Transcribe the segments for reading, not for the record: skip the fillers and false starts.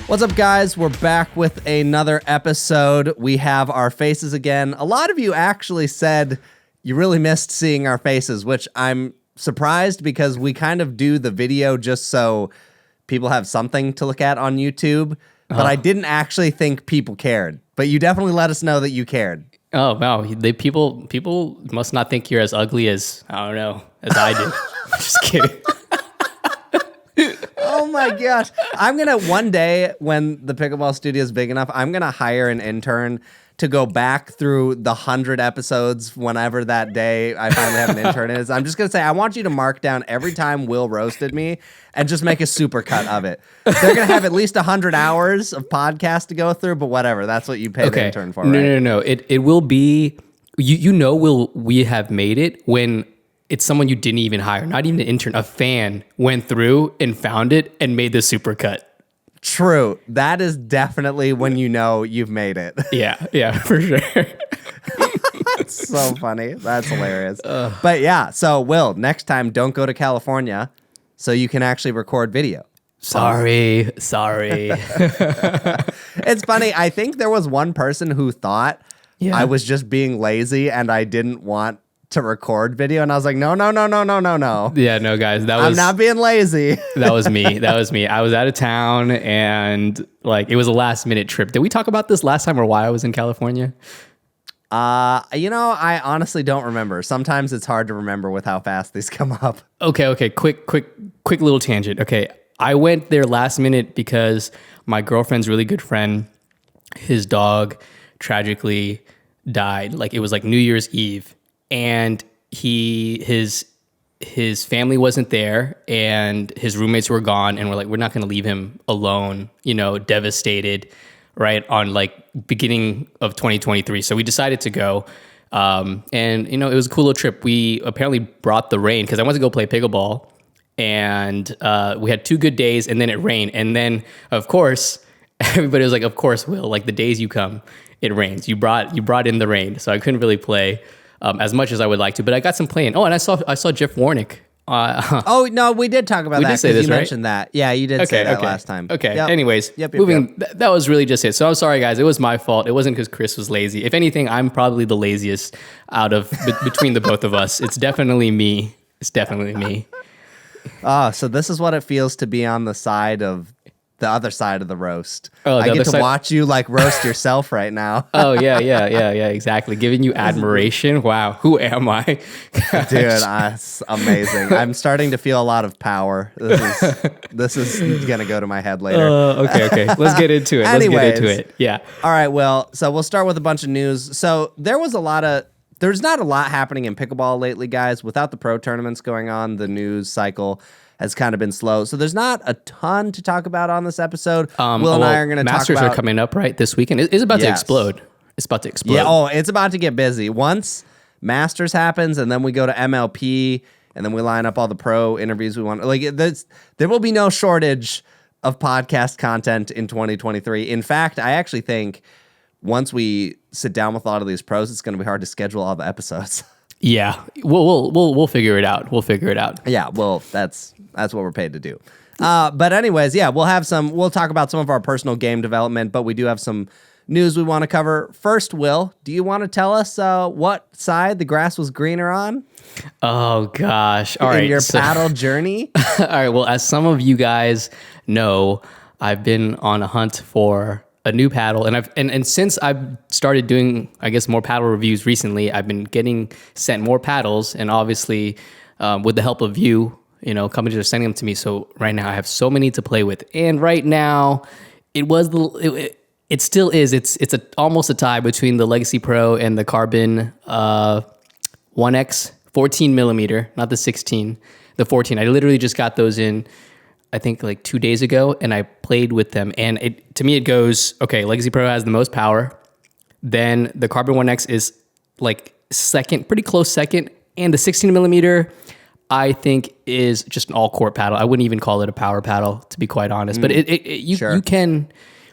What's up, guys? We're back with another episode. We have our faces again. A lot of you actually said you really missed seeing our faces, which I'm surprised because we kind of do the video just so people have something to look at on YouTube. But I didn't actually think people cared. But you definitely let us know that you cared. Oh, wow. People must not think you're as ugly as, I don't know, as I do. Just kidding. Oh my gosh. I'm going to, one day when the Pickleball studio is big enough, I'm going to hire an intern to go back through the 100 episodes whenever that day I finally have an intern is. I'm just going to say, I want you to mark down every time Will roasted me and just make a super cut of it. They're going to have at least 100 hours of podcast to go through, but whatever. That's what you pay the intern for, right? No. It will be, we have made it when it's someone you didn't even hire, not even an intern, a fan went through and found it and made the super cut. True. That is definitely when you know you've made it. Yeah, for sure. That's so funny. That's hilarious. But yeah, so Will, next time don't go to California so you can actually record video. Sorry. It's funny. I think there was one person who thought I was just being lazy and I didn't want to record video, and I was like, no. Yeah, no, guys, I'm not being lazy. That was me. I was out of town, and like it was a last minute trip. Did we talk about this last time or why I was in California? I honestly don't remember. Sometimes it's hard to remember with how fast these come up. Okay. Quick little tangent. Okay, I went there last minute because my girlfriend's really good friend, his dog tragically died. Like it was like New Year's Eve. And his family wasn't there and his roommates were gone, and we're like, we're not going to leave him alone, devastated, right, on like beginning of 2023. So we decided to go. And it was a cool little trip. We apparently brought the rain because I wanted to go play pickleball, and we had 2 good days, and then it rained. And then, of course, everybody was like, of course, Will, like the days you come, it rains. You brought in the rain. So I couldn't really play as much as I would like to, but I got some playing. Oh, and I saw Jeff Warnick. Oh no, we did talk about that. Did say this, you right? mentioned that. Yeah, you did say that last time. Okay. Yep. Anyways, moving. That was really just it. So I'm sorry, guys. It was my fault. It wasn't because Chris was lazy. If anything, I'm probably the laziest out of between the both of us. It's definitely me. So this is what it feels to be on the other side of the roast. Oh, I get to watch you like roast yourself right now. Oh, yeah, exactly. Giving you admiration. Wow, who am I? Dude, it's amazing. I'm starting to feel a lot of power. This is going to go to my head later. Okay. Let's get into it. Anyways, Yeah. All right, well, so we'll start with a bunch of news. So there's not a lot happening in pickleball lately, guys. Without the pro tournaments going on, the news cycle has kind of been slow. So there's not a ton to talk about on this episode. Will and I are going to talk about... Masters are coming up, right, this weekend. It's about to explode. It's about to explode. Yeah, it's about to get busy. Once Masters happens, and then we go to MLP, and then we line up all the pro interviews we want. Like, there will be no shortage of podcast content in 2023. In fact, I actually think once we sit down with a lot of these pros, it's going to be hard to schedule all the episodes. Yeah, we'll figure it out. Yeah, well, that's what we're paid to do. But anyways, yeah, we'll talk about some of our personal game development, but we do have some news we want to cover. First, Will, do you want to tell us what side the grass was greener on? Oh gosh. All right. In your paddle journey? All right, well, as some of you guys know, I've been on a hunt for a new paddle, and since I've started doing, I guess, more paddle reviews recently, I've been getting sent more paddles, and obviously, with the help of you, companies are sending them to me. So right now, I have so many to play with, and right now, it still is. It's almost a tie between the Legacy Pro and the Carbon 1X 14 millimeter, not the 16, the 14. I literally just got those in, I think like 2 days ago, and I played with them. And to me, it goes, okay, Legacy Pro has the most power. Then the Carbon 1X is like second, pretty close second. And the 16 millimeter, I think, is just an all court paddle. I wouldn't even call it a power paddle, to be quite honest. But you can,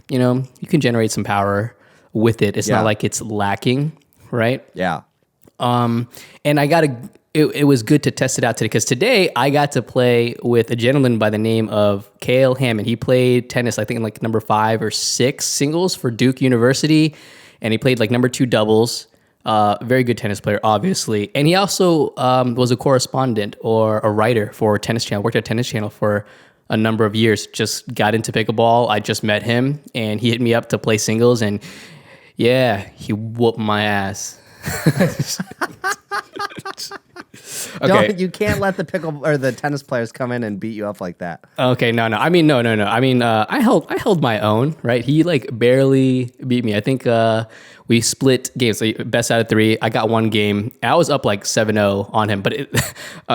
you can generate some power with it. It's not like it's lacking, right? Yeah. And I gotta it was good to test it out today, because today I got to play with a gentleman by the name of Cale Hammond. He played tennis, I think, in like number 5 or 6 singles for Duke University, and he played like number 2 doubles. Very good tennis player, obviously. And he also was a correspondent or a writer for Tennis Channel, worked at Tennis Channel for a number of years, just got into pickleball. I just met him, and he hit me up to play singles, and yeah, he whooped my ass. Okay. You can't let the the tennis players come in and beat you up like that. Okay, no. I mean, no. I mean, I held my own, right? He like barely beat me. I think we split games, so best out of 3. I got one game. I was up like 7-0 on him, but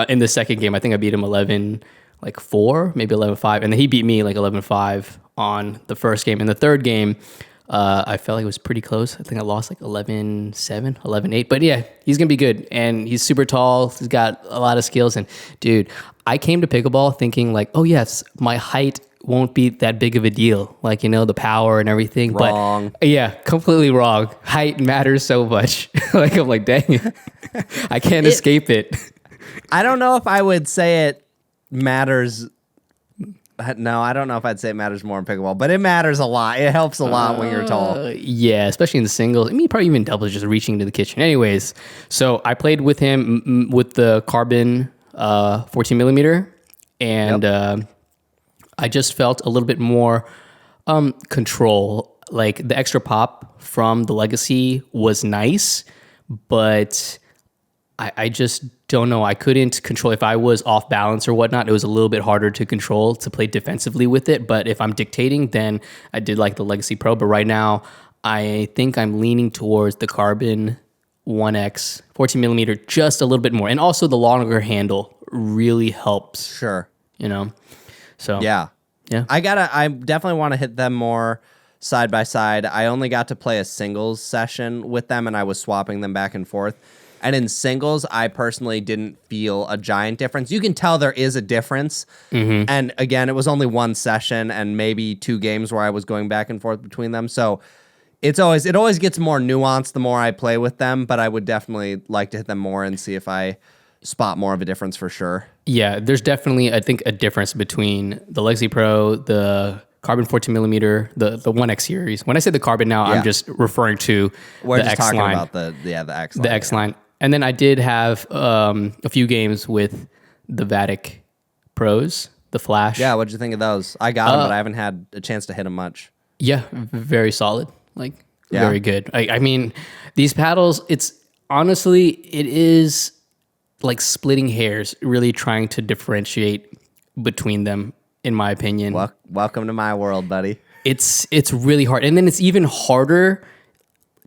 in the second game, I think I beat him 11-4, maybe 11-5, and then he beat me like 11-5 on the first game. In the third game, I felt like it was pretty close. I think I lost like 11-7, 11-8. But yeah, he's going to be good. And he's super tall. He's got a lot of skills. And dude, I came to pickleball thinking like, oh yes, my height won't be that big of a deal. Like, you know, the power and everything. Wrong. But yeah, completely wrong. Height matters so much. Like, I'm like, dang it. I can't escape it. I don't know if I would say it matters. No, I don't know if I'd say it matters more in pickleball, but it matters a lot. It helps a lot when you're tall. Yeah, especially in the singles. I mean, probably even doubles, just reaching to the kitchen. Anyways, so I played with him with the carbon 14 millimeter, and I just felt a little bit more control. Like the extra pop from the Legacy was nice, but I just don't know. I couldn't control if I was off balance or whatnot. It was a little bit harder to control, to play defensively with it. But if I'm dictating, then I did like the Legacy Pro. But right now, I think I'm leaning towards the Carbon 1X 14 millimeter just a little bit more. And also the longer handle really helps. Sure. You know? So yeah. I definitely want to hit them more side by side. I only got to play a singles session with them, and I was swapping them back and forth. And in singles, I personally didn't feel a giant difference. You can tell there is a difference. Mm-hmm. And again, it was only one session and maybe 2 games where I was going back and forth between them. So it always gets more nuanced the more I play with them, but I would definitely like to hit them more and see if I spot more of a difference for sure. Yeah, there's definitely, I think, a difference between the Legacy Pro, the Carbon 14 millimeter, the 1X series. When I say the Carbon now, I'm just referring to We're the just X talking line. about the X line. The X line. And then I did have a few games with the Vatic Pros, the Flash. Yeah, what'd you think of those? I got them, but I haven't had a chance to hit them much. Yeah, very solid. Like, very good. I mean, these paddles, it is like splitting hairs, really trying to differentiate between them, in my opinion. Welcome to my world, buddy. It's really hard. And then it's even harder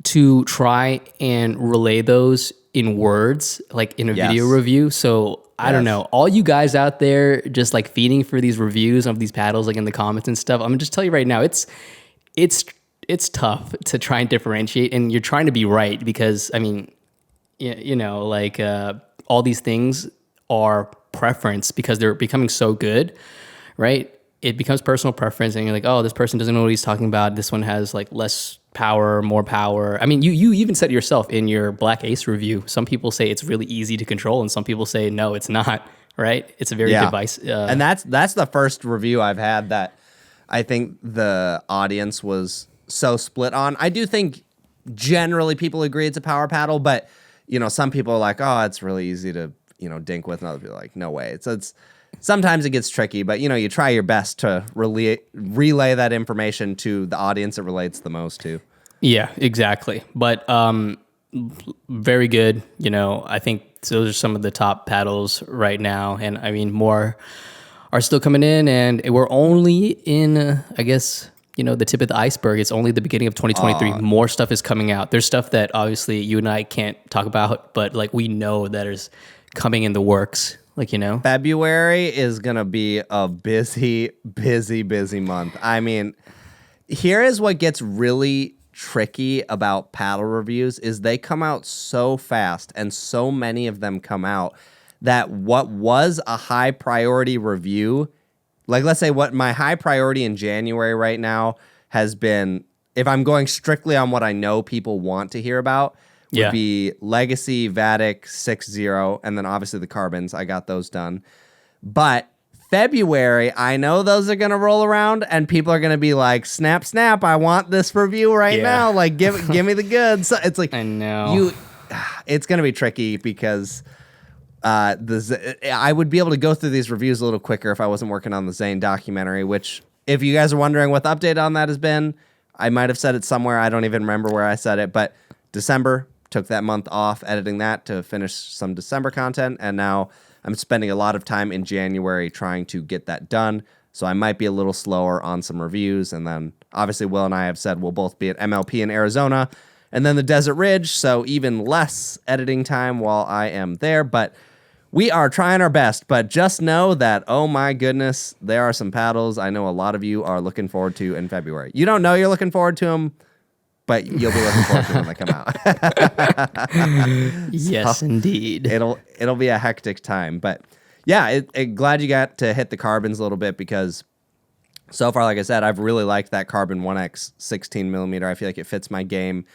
to try and relay those in words, like in a video review. So I don't know, all you guys out there just like feeding for these reviews of these paddles, like in the comments and stuff, I'm gonna just tell you right now, it's tough to try and differentiate, and you're trying to be right, because I mean, you know, like all these things are preference because they're becoming so good, right? It becomes personal preference, and you're like, oh, this person doesn't know what he's talking about. This one has like less power, more power. I mean, you even said it yourself in your Black Ace review. Some people say it's really easy to control, and some people say no, it's not. Right? It's a very device. And that's the first review I've had that I think the audience was so split on. I do think generally people agree it's a power paddle, but you know, some people are like, oh, it's really easy to dink with, and other people are like, no way. It's sometimes it gets tricky, but you try your best to relay that information to the audience it relates the most to. Yeah, exactly. But very good. I think those are some of the top paddles right now, and I mean more are still coming in, and we're only in, I guess, the tip of the iceberg. It's only the beginning of 2023. More stuff is coming out. There's stuff that obviously you and I can't talk about, but like we know that is coming in the works. February is going to be a busy month. I mean, here is what gets really tricky about paddle reviews is they come out so fast, and so many of them come out that what was a high priority review, like let's say what my high priority in January right now has been, if I'm going strictly on what I know people want to hear about, Yeah. would be Legacy, Vatic, 6-0, and then obviously the carbons. I got those done. But February, I know those are going to roll around and people are going to be like, snap, snap, I want this review right now. Like, give me the goods. So it's like, I know. It's going to be tricky because I would be able to go through these reviews a little quicker if I wasn't working on the Zane documentary, which if you guys are wondering what the update on that has been, I might have said it somewhere. I don't even remember where I said it, but December, took that month off editing that to finish some December content, and now I'm spending a lot of time in January trying to get that done. So I might be a little slower on some reviews, and then obviously Will and I have said we'll both be at MLP in Arizona, and then the Desert Ridge, so even less editing time while I am there, but we are trying our best. But just know that, oh my goodness, there are some paddles I know a lot of you are looking forward to in February. You don't know you're looking forward to them, but you'll be looking forward to them when they come out. Yes, So indeed. It'll be a hectic time. But yeah, glad you got to hit the carbons a little bit, because so far, like I said, I've really liked that Carbon 1X 16 millimeter. I feel like it fits my game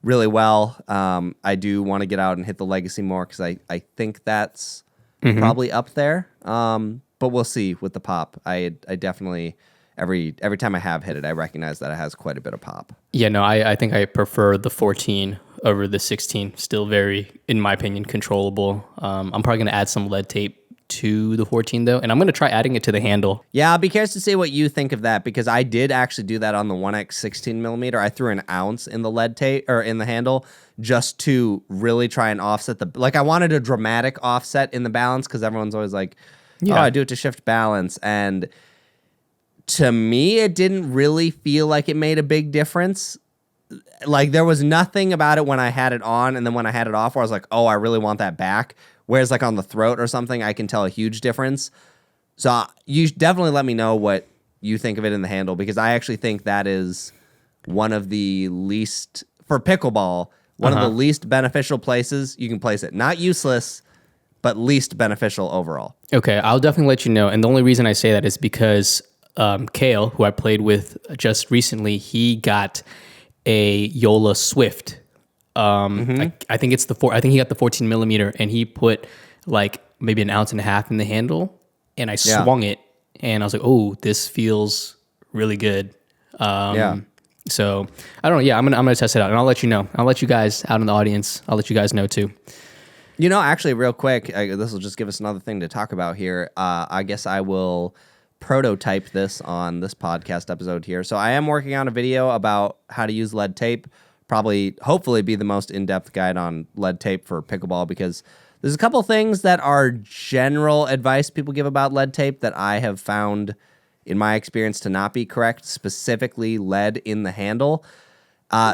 really well. I do want to get out and hit the Legacy more because I think that's probably up there. But we'll see with the pop. I definitely every time I have hit it, I recognize that it has quite a bit of pop. Yeah, no, I think I prefer the 14 over the 16. Still very, in my opinion, controllable. I'm probably going to add some lead tape to the 14 though, and I'm going to try adding it to the handle. Yeah, I'll be curious to see what you think of that, because I did actually do that on the 1X 16 millimeter. I threw an ounce in the lead tape or in the handle just to really try and offset I wanted a dramatic offset in the balance, because everyone's always like, oh, I do it to shift balance. And to me, it didn't really feel like it made a big difference. Like, there was nothing about it when I had it on, and then when I had it off where I was like, oh, I really want that back. Whereas like on the throat or something, I can tell a huge difference. So you definitely let me know what you think of it in the handle, because I actually think that is one of the least, for pickleball, one of the least beneficial places you can place it. Not useless, but least beneficial overall. Okay, I'll definitely let you know. And the only reason I say that is because Kale, who I played with just recently, he got a Yola Swift. I think it's I think he got the 14 millimeter, and he put like maybe an ounce and a half in the handle, and I swung it, and I was like, oh, this feels really good. So I don't know. Yeah, I'm gonna test it out, and I'll let you know. I'll let you guys out in the audience. I'll let you guys know too. You know, actually, real quick, this will just give us another thing to talk about here. I guess I will prototype this on this podcast episode here. So I am working on a video about how to use lead tape. Hopefully be the most in-depth guide on lead tape for pickleball, because there's a couple things that are general advice people give about lead tape that I have found in my experience to not be correct, specifically lead in the handle.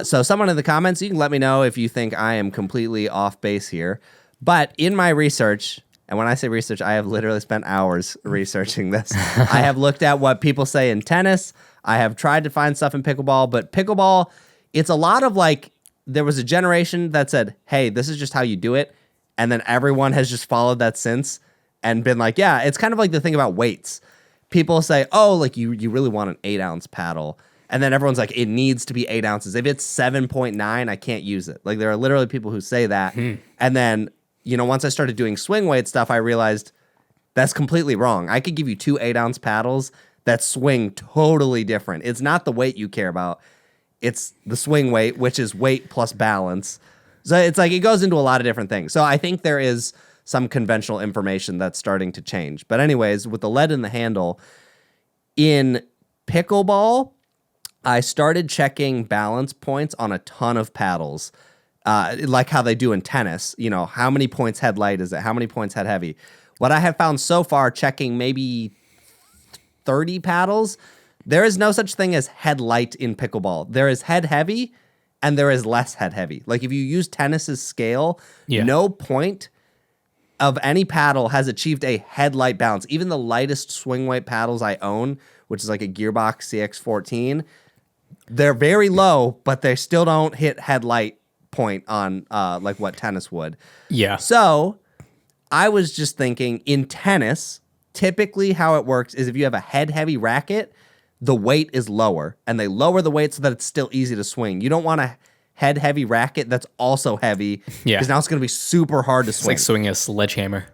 So someone in the comments, you can let me know if you think I am completely off base here. But in my research, and when I say research, I have literally spent hours researching this. I have looked at what people say in tennis. I have tried to find stuff in pickleball, but pickleball, it's a lot of like, there was a generation that said, hey, this is just how you do it. And then everyone has just followed that since and been like, yeah, it's kind of like the thing about weights. People say, oh, like you really want an 8-ounce paddle. And then everyone's like, it needs to be 8 ounces. If it's 7.9, I can't use it. Like, there are literally people who say that. And then, once I started doing swing weight stuff, I realized that's completely wrong. I could give you 2 8-ounce paddles that swing totally different. It's not the weight you care about. It's the swing weight, which is weight plus balance. So it's like, it goes into a lot of different things. So I think there is some conventional information that's starting to change. But anyways, with the lead in the handle, in pickleball, I started checking balance points on a ton of paddles, like how they do in tennis. How many points head light is it? How many points head heavy? What I have found so far, checking maybe 30 paddles, there is no such thing as head light in pickleball. There is head heavy, and there is less head heavy. Like, if you use tennis's scale, no point of any paddle has achieved a head light balance. Even the lightest swing weight paddles I own, which is like a Gearbox CX14, they're very low, but they still don't hit head light point on like what tennis would. Yeah. So I was just thinking, in tennis, typically how it works is if you have a head heavy racket, the weight is lower, and they lower the weight so that it's still easy to swing. You don't want a head heavy racket that's also heavy. Yeah. Because now it's going to be super hard to It's swing. like swinging a sledgehammer.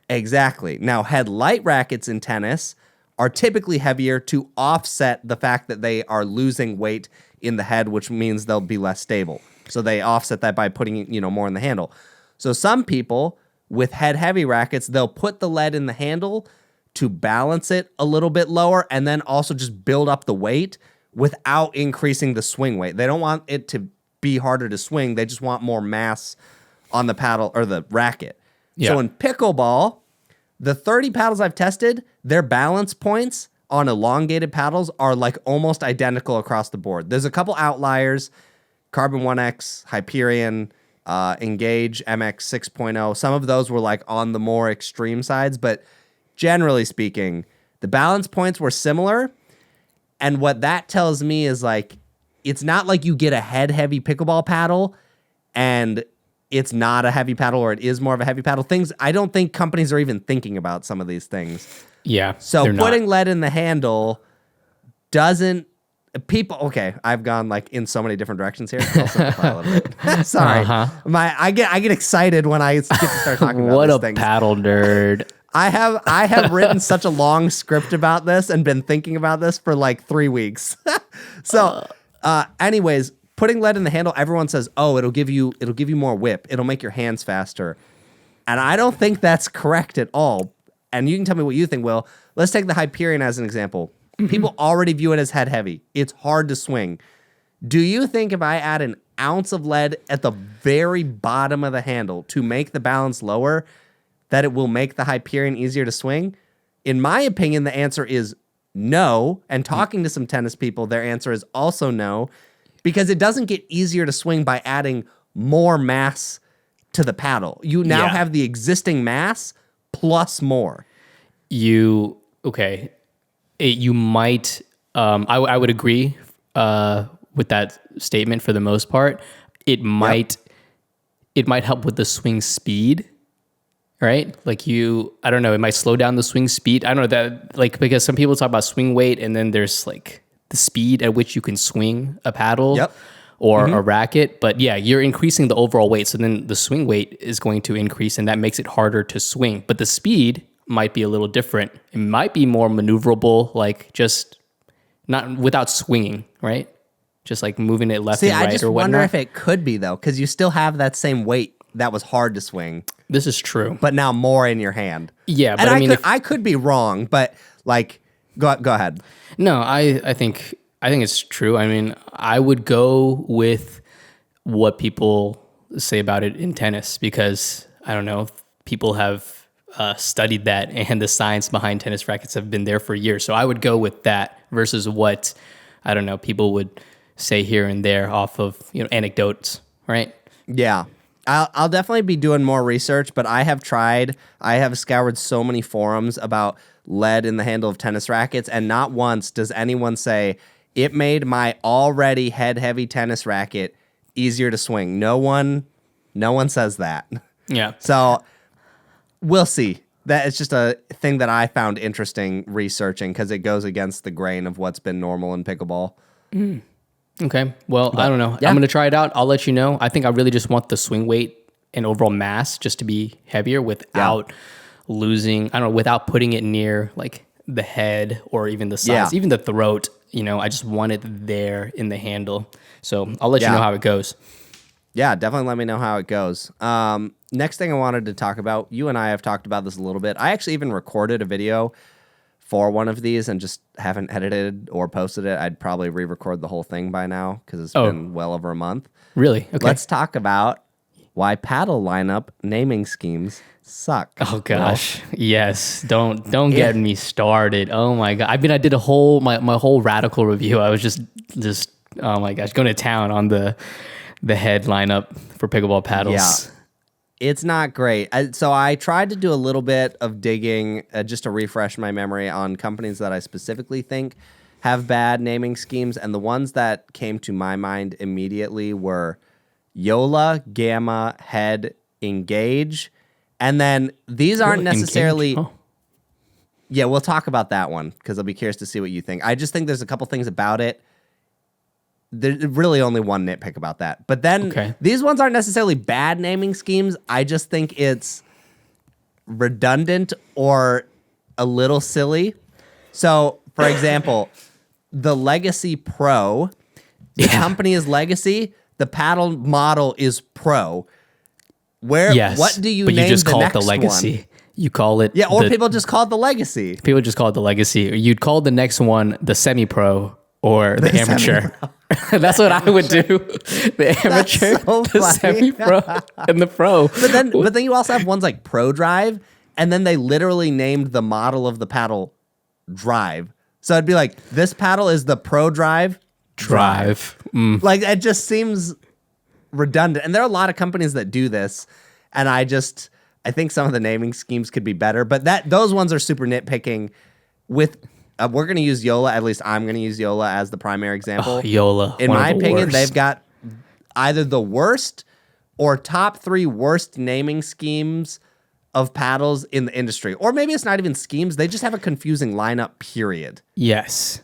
Exactly. Now, head light rackets in tennis are typically heavier to offset the fact that they are losing weight in the head, which means they'll be less stable. So they offset that by putting, more in the handle. So some people with head heavy rackets, they'll put the lead in the handle to balance it a little bit lower and then also just build up the weight without increasing the swing weight. They don't want it to be harder to swing. They just want more mass on the paddle or the racket. Yeah. So in pickleball, the 30 paddles I've tested, their balance points on elongated paddles are like almost identical across the board. There's a couple outliers, Carbon 1X, Hyperion, Engage, MX 6.0. Some of those were like on the more extreme sides, but generally speaking, the balance points were similar. And what that tells me is like, it's not like you get a head heavy pickleball paddle and it's not a heavy paddle or it is more of a heavy paddle. I don't think companies are even thinking about some of these things. Yeah. So putting lead in the handle doesn't okay, I've gone like in so many different directions here. I'll simplify a little bit. Sorry. I get excited when I get to start talking about what these a things. paddle nerd. I have written such a long script about this and been thinking about this for like 3 weeks. So, anyways, putting lead in the handle, everyone says, "Oh, it'll give you more whip. It'll make your hands faster." And I don't think that's correct at all. And you can tell me what you think, Will. Let's take the Hyperion as an example. People already view it as head heavy. It's hard to swing. Do you think if I add an ounce of lead at the very bottom of the handle to make the balance lower, that it will make the Hyperion easier to swing? In my opinion, the answer is no. And talking to some tennis people, their answer is also no, because it doesn't get easier to swing by adding more mass to the paddle. You now have the existing mass plus more. You might, I would agree with that statement for the most part. It might help with the swing speed, right? Like I don't know, it might slow down the swing speed. I don't know that, like, because some people talk about swing weight and then there's like the speed at which you can swing a paddle or a racket. But yeah, you're increasing the overall weight. So then the swing weight is going to increase and that makes it harder to swing. But the speed might be a little different. It might be more maneuverable, like just not without swinging, right? Just like moving it left and right or whatnot. I just wonder if it could be though, because you still have that same weight that was hard to swing. This is true, but now more in your hand. Yeah, but and I could be wrong, but like, go ahead. No, I think it's true. I mean, I would go with what people say about it in tennis because I don't know, people have studied that and the science behind tennis rackets have been there for years. So I would go with that versus what, I don't know, people would say here and there off of, anecdotes, right? Yeah. I'll definitely be doing more research, but I have scoured so many forums about lead in the handle of tennis rackets, and not once does anyone say, it made my already head-heavy tennis racket easier to swing. No one says that. Yeah. So we'll see. That is just a thing that I found interesting researching because it goes against the grain of what's been normal in pickleball. Okay. Well, I don't know. Yeah. I'm going to try it out. I'll let you know. I think I really just want the swing weight and overall mass just to be heavier without losing, I don't know, without putting it near like the head or even the sides, even the throat. I just want it there in the handle. So I'll let you know how it goes. Yeah, definitely let me know how it goes. Next thing I wanted to talk about, you and I have talked about this a little bit. I actually even recorded a video for one of these and just haven't edited or posted it. I'd probably re-record the whole thing by now because it's been well over a month. Really? Okay. Let's talk about why paddle lineup naming schemes suck. Oh gosh, yes. Don't get me started. Oh my god. I did a whole my whole radical review. I was just oh my gosh, going to town on the head lineup for pickleball paddles. Yeah. It's not great. So I tried to do a little bit of digging just to refresh my memory on companies that I specifically think have bad naming schemes. And the ones that came to my mind immediately were Yola, Gamma, Head, Engage. And then these aren't necessarily... Yeah, we'll talk about that one because I'll be curious to see what you think. I just think there's a couple things about it there's really only one nitpick about that. But then these ones aren't necessarily bad naming schemes. I just think it's redundant or a little silly. So, for example, the Legacy Pro, the company is Legacy, the paddle model is Pro. What do you name you just the call next it the Legacy. one? You call it or people just call it the Legacy. People just call it the Legacy. Or you'd call the next one the Semi-Pro or the Amateur. That's what I would do. The Amateur, the Semi-Pro, and the Pro. But then you also have ones like Pro Drive, and then they literally named the model of the paddle Drive. So it'd be like, this paddle is the Pro Drive. Like, it just seems redundant. And there are a lot of companies that do this, and I think some of the naming schemes could be better, but those ones are super nitpicking. With we're going to use Yola, at least I'm going to use Yola as the primary example. Yola, in my opinion, they've got either the worst or top 3 worst naming schemes of paddles in the industry. Or maybe it's not even schemes, they just have a confusing lineup, period. Yes.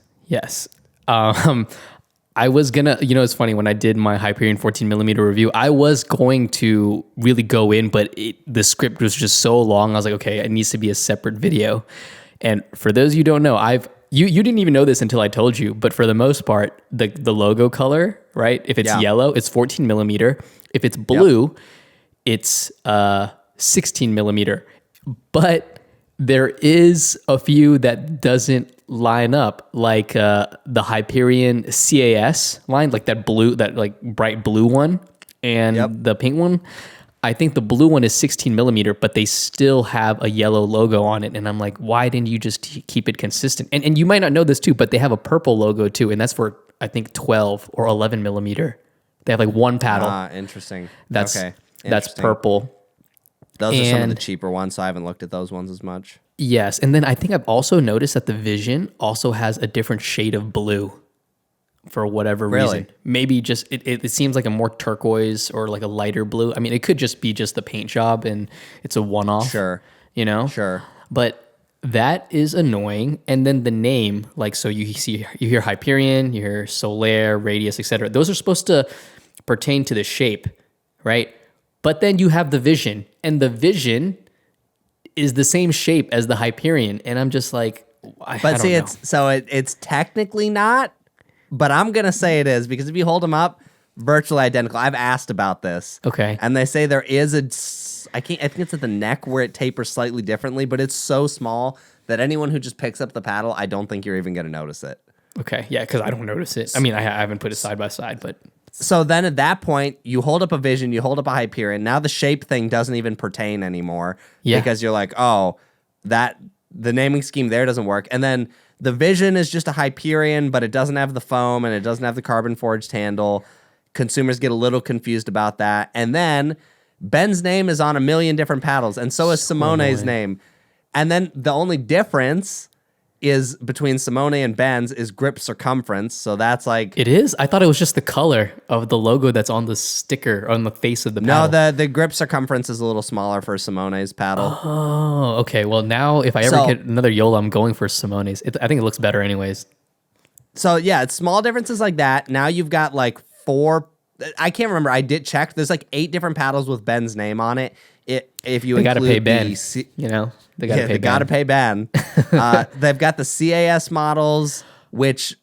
I was gonna, it's funny, when I did my Hyperion 14mm review, I was going to really go in, but the script was just so long. I was like, okay, it needs to be a separate video. And for those of you who don't know, you didn't even know this until I told you, but for the most part, the logo color, right? If it's yellow, it's 14mm. If it's blue, it's 16mm. But there is a few that doesn't line up, like the Hyperion CAS line, like that blue, that like bright blue one, and the pink one. I think the blue one is 16mm, but they still have a yellow logo on it. And I'm like, why didn't you just keep it consistent? And you might not know this too, but they have a purple logo too, and that's for I think 12 or 11mm. They have like one paddle. Interesting. That's Interesting. purple. Those are some of the cheaper ones, so I haven't looked at those ones as much. Yes, and then I think I've also noticed that the Vision also has a different shade of blue for whatever reason. Maybe just it seems like a more turquoise or like a lighter blue. I mean, it could just be just the paint job and it's a one-off. Sure. Sure. But that is annoying. And then the name, like, so you hear Hyperion, you hear Solaire, Radius, etc. Those are supposed to pertain to the shape, right? But then you have the Vision, and the Vision is the same shape as the Hyperion, and I'm just like, I don't know. It's technically not, but I'm gonna say it is, because if you hold them up, virtually identical. I've asked about this, and they say there is I think it's at the neck where it tapers slightly differently, but it's so small that anyone who just picks up the paddle, I don't think you're even gonna notice it. Okay, yeah, because I don't notice it. I mean, I haven't put it side by side, but. So then at that point, you hold up a Vision, you hold up a Hyperion. Now the shape thing doesn't even pertain anymore, because you're like, oh, the naming scheme there doesn't work. And then the Vision is just a Hyperion, but it doesn't have the foam and it doesn't have the carbon forged handle. Consumers get a little confused about that. And then Ben's name is on a million different paddles, and so is Simone's name. And then the only difference is between Simone and Ben's is grip circumference. So that's like... It is? I thought it was just the color of the logo that's on the sticker, on the face of the paddle. No, the grip circumference is a little smaller for Simone's paddle. Oh, okay. Well, now if I ever get another Yola, I'm going for Simone's. I think it looks better anyways. So yeah, it's small differences like that. Now you've got like 4... I can't remember. I did check. There's like 8 different paddles with Ben's name on it. If you they got to pay Ben, they got to pay Ben. They've got the CAS models, which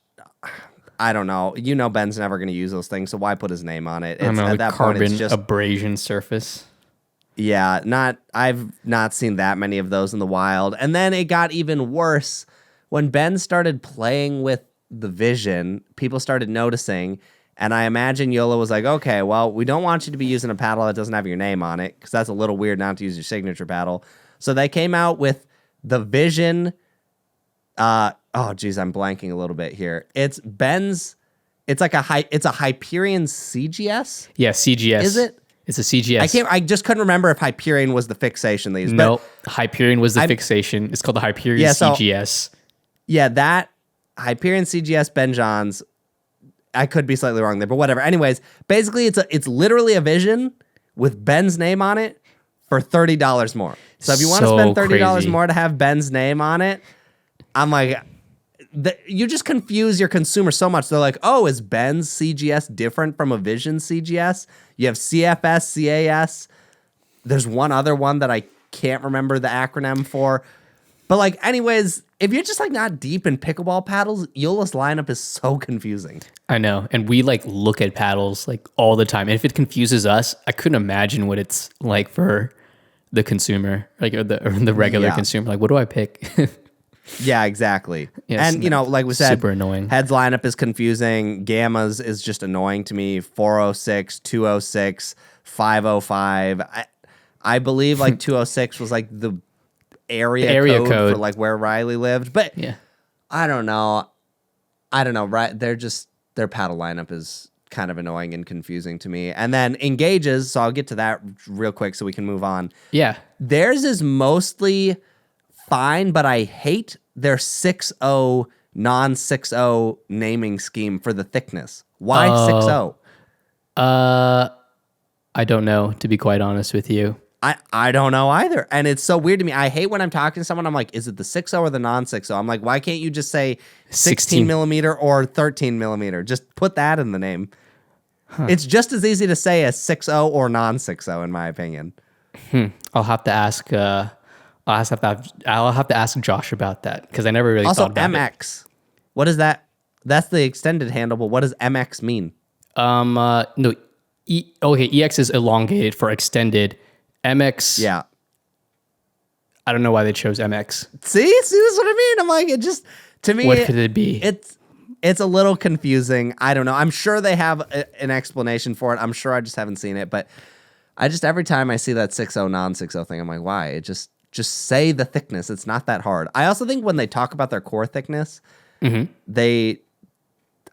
I don't know. Ben's never going to use those things, so why put his name on it? It's, at that carbon point, it's just abrasion surface. Yeah, I've not seen that many of those in the wild. And then it got even worse when Ben started playing with the Vision. People started noticing. And I imagine Yola was like, okay, well, we don't want you to be using a paddle that doesn't have your name on it, because that's a little weird not to use your signature paddle. So they came out with the Vision. Oh, geez, I'm blanking a little bit here. It's Ben's. It's like it's a Hyperion CGS. Yeah, CGS. Is it? It's a CGS. I just couldn't remember if Hyperion was the fixation they used. No, Hyperion was the fixation. It's called the Hyperion CGS. Yeah, that Hyperion CGS Ben Johns. I could be slightly wrong there, but whatever. Anyways, basically it's literally a Vision with Ben's name on it for $30 more. So if you want to spend $30 more to have Ben's name on it, I'm like, you just confuse your consumer so much. They're like, oh, is Ben's CGS different from a Vision CGS? You have CFS, CAS. There's one other one that I can't remember the acronym for. But like, anyways, if you're just like not deep in pickleball paddles, Eola's lineup is so confusing. I know. And we like look at paddles like all the time. And if it confuses us, I couldn't imagine what it's like for the consumer, like or the regular consumer. Like, what do I pick? Yeah, exactly. Yes, and, you know, like we said, super annoying. Heads lineup is confusing. Gammas is just annoying to me. 406, 206, 505. I believe like 206 was like the area code for like where Riley lived. But yeah, I don't know. Right. Their paddle lineup is kind of annoying and confusing to me. And then engages. So I'll get to that real quick so we can move on. Yeah. Theirs is mostly fine, but I hate their 6-0 non-6-0 naming scheme for the thickness. Why 6-0? I don't know, to be quite honest with you. I don't know either. And it's so weird to me. I hate when I'm talking to someone, I'm like, is it the 6-0 or the non-6-0? I'm like, why can't you just say 16 millimeter or 13 millimeter? Just put that in the name. Huh. It's just as easy to say as 6-0 or non-6-0, in my opinion. I'll have to ask I'll have to ask Josh about that because I never really thought about MX. What is that? That's the extended handle, but what does MX mean? No. EX is elongated for extended. MX. Yeah. I don't know why they chose MX. See, this is what I mean. I'm like, it just, to me, what could it be? It's a little confusing. I don't know. I'm sure they have an explanation for it. I'm sure I just haven't seen it, but I just, every time I see that 6-0 non-6-0 thing, I'm like, why? It just say the thickness. It's not that hard. I also think when they talk about their core thickness,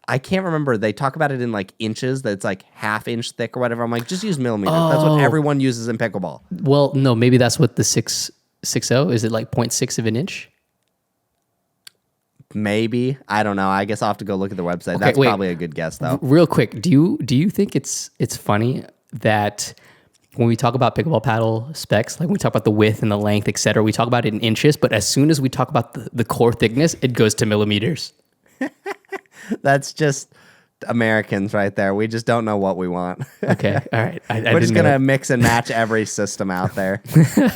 I can't remember. They talk about it in like inches, that it's like half inch thick or whatever. I'm like, just use millimeter. That's what everyone uses in pickleball. Well, no, maybe that's what the 6.0 is. It like 0.6 of an inch? Maybe. I don't know. I guess I'll have to go look at the website. Okay, that's probably a good guess, though. Real quick, do you think it's funny that when we talk about pickleball paddle specs, like when we talk about the width and the length, et cetera, we talk about it in inches, but as soon as we talk about the core thickness, it goes to millimeters. That's just Americans right there. We just don't know what we want. Okay, all right. We're just going to mix and match every system out there.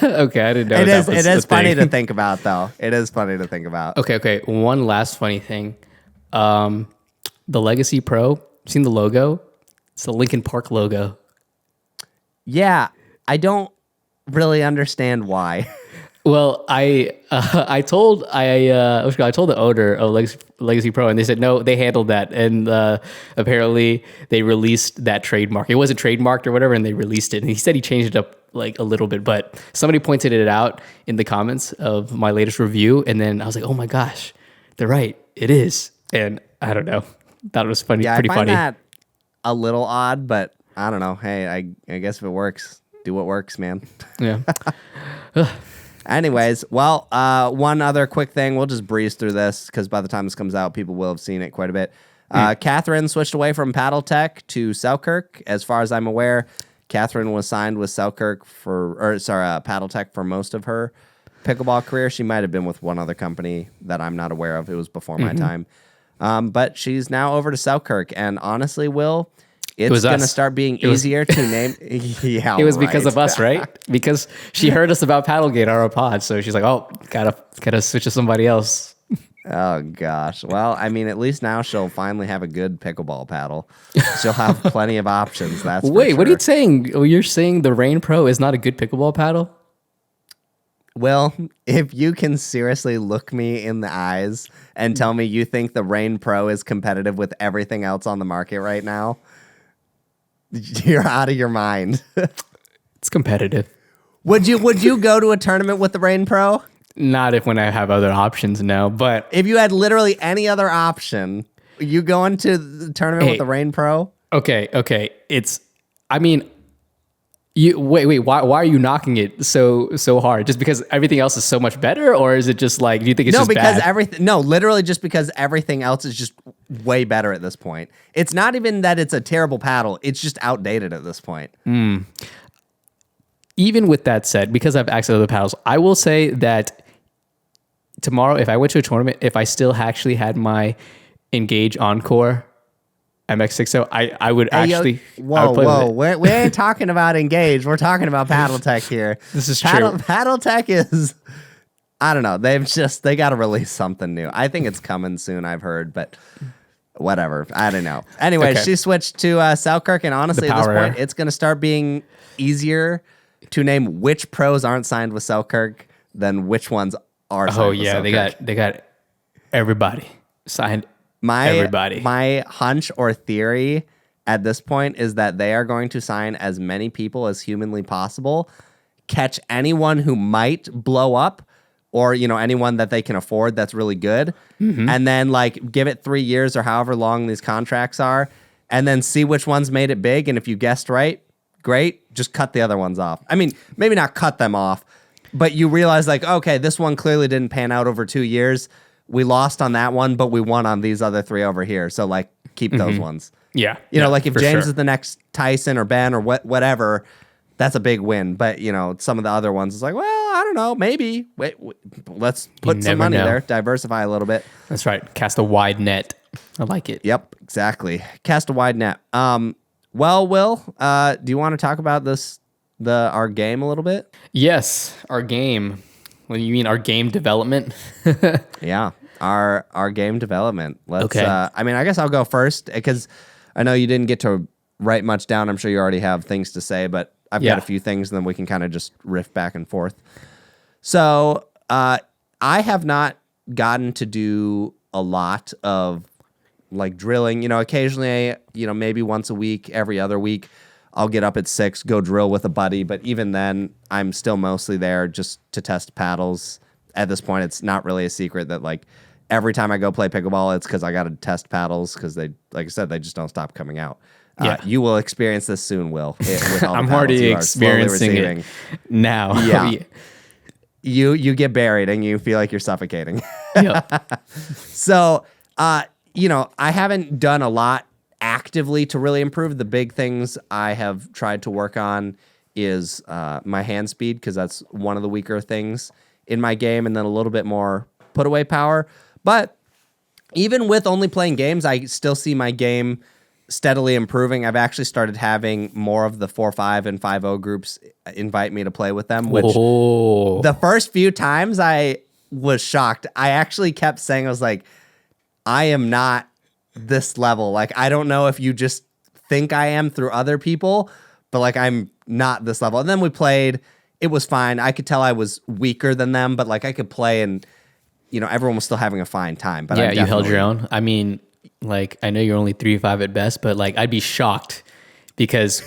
Okay, I didn't know It is funny to think about, though. It is funny to think about. Okay. One last funny thing. The Legacy Pro, seen the logo? It's the Lincoln Park logo. Yeah, I don't really understand why. Well, I told the owner of Legacy Pro, and they said no, they handled that, and apparently they released that trademark. It wasn't trademarked or whatever, and they released it. And he said he changed it up like a little bit, but somebody pointed it out in the comments of my latest review, and then I was like, oh my gosh, they're right, it is. And I don't know, that was funny. Yeah, pretty I find funny. That a little odd, but I don't know. Hey, I guess if it works, do what works, man. Yeah. Anyways, well, one other quick thing. We'll just breeze through this because by the time this comes out, people will have seen it quite a bit. Catherine switched away from Paddle Tech to Selkirk. As far as I'm aware, Catherine was signed with Selkirk Paddle Tech for most of her pickleball career. She might have been with one other company that I'm not aware of. It was before my time. But she's now over to Selkirk. And honestly, Will, it's going to start being easier to name. Yeah, it was because of us, right? Because she heard us about Paddlegate on our pod, so she's like, "Oh, gotta switch to somebody else." Oh gosh. Well, I mean, at least now she'll finally have a good pickleball paddle. She'll have plenty of options. That's wait. For sure. What are you saying? Oh, you're saying the Rain Pro is not a good pickleball paddle? Well, if you can seriously look me in the eyes and tell me you think the Rain Pro is competitive with everything else on the market right now, you're out of your mind. It's competitive. Would you go to a tournament with the Rain Pro? Not when I have other options, no. But if you had literally any other option, you go into the tournament with the Rain Pro? Okay. Wait. Why are you knocking it so hard? Just because everything else is so much better, or is it just like, do you think it's just bad? Literally just because everything else is just way better at this point. It's not even that it's a terrible paddle; it's just outdated at this point. Even with that said, because I've access to the paddles, I will say that tomorrow, if I went to a tournament, if I still actually had my Engage Encore MX60, I would actually. Whoa! We ain't talking about Engage. We're talking about Paddle Tech here. This is true. Paddle Tech is. I don't know. They got to release something new. I think it's coming soon. I've heard, but whatever. I don't know. Anyway, she switched to Selkirk, and honestly, at this point, it's going to start being easier to name which pros aren't signed with Selkirk than which ones are signed with Selkirk. they got everybody signed. Everybody. My hunch or theory at this point is that they are going to sign as many people as humanly possible, catch anyone who might blow up, or anyone that they can afford that's really good, and then give it 3 years or however long these contracts are, and then see which ones made it big. And if you guessed right, great, just cut the other ones off. I mean, maybe not cut them off, but you realize okay, this one clearly didn't pan out over 2 years. We lost on that one, but we won on these other 3 over here. So keep those ones. Yeah. If James is the next Tyson or Ben or whatever, that's a big win. But, some of the other ones is well, I don't know, maybe. Wait, let's put some money there, diversify a little bit. That's right. Cast a wide net. I like it. Yep, exactly. Cast a wide net. Well, Will, do you want to talk about our game a little bit? Yes, our game. Well, you mean our game development? Yeah, our game development. Let's. Okay. I guess I'll go first because I know you didn't get to write much down. I'm sure you already have things to say, but I've got a few things, and then we can kind of just riff back and forth. So I have not gotten to do a lot of drilling. Occasionally, maybe once a week, every other week, I'll get up at 6, go drill with a buddy. But even then, I'm still mostly there just to test paddles. At this point, it's not really a secret that every time I go play pickleball, it's because I got to test paddles because they, like I said, they just don't stop coming out. You will experience this soon, Will. With all I'm already experiencing it now. Yeah. You get buried and you feel like you're suffocating. Yep. So, I haven't done a lot actively to really improve. The big things I have tried to work on is my hand speed, because that's one of the weaker things in my game, and then a little bit more put away power. But even with only playing games, I still see my game steadily improving. I've actually started having more of the 4-5 and 5-0 groups invite me to play with them, which the first few times I was shocked. I actually kept saying, I was I am not this level. I don't know if you just think I am through other people, but I'm not this level. And then we played. It was fine. I could tell I was weaker than them, but I could play, and everyone was still having a fine time. But yeah, you held your own. I mean, I know you're only 3-5 at best, but I'd be shocked because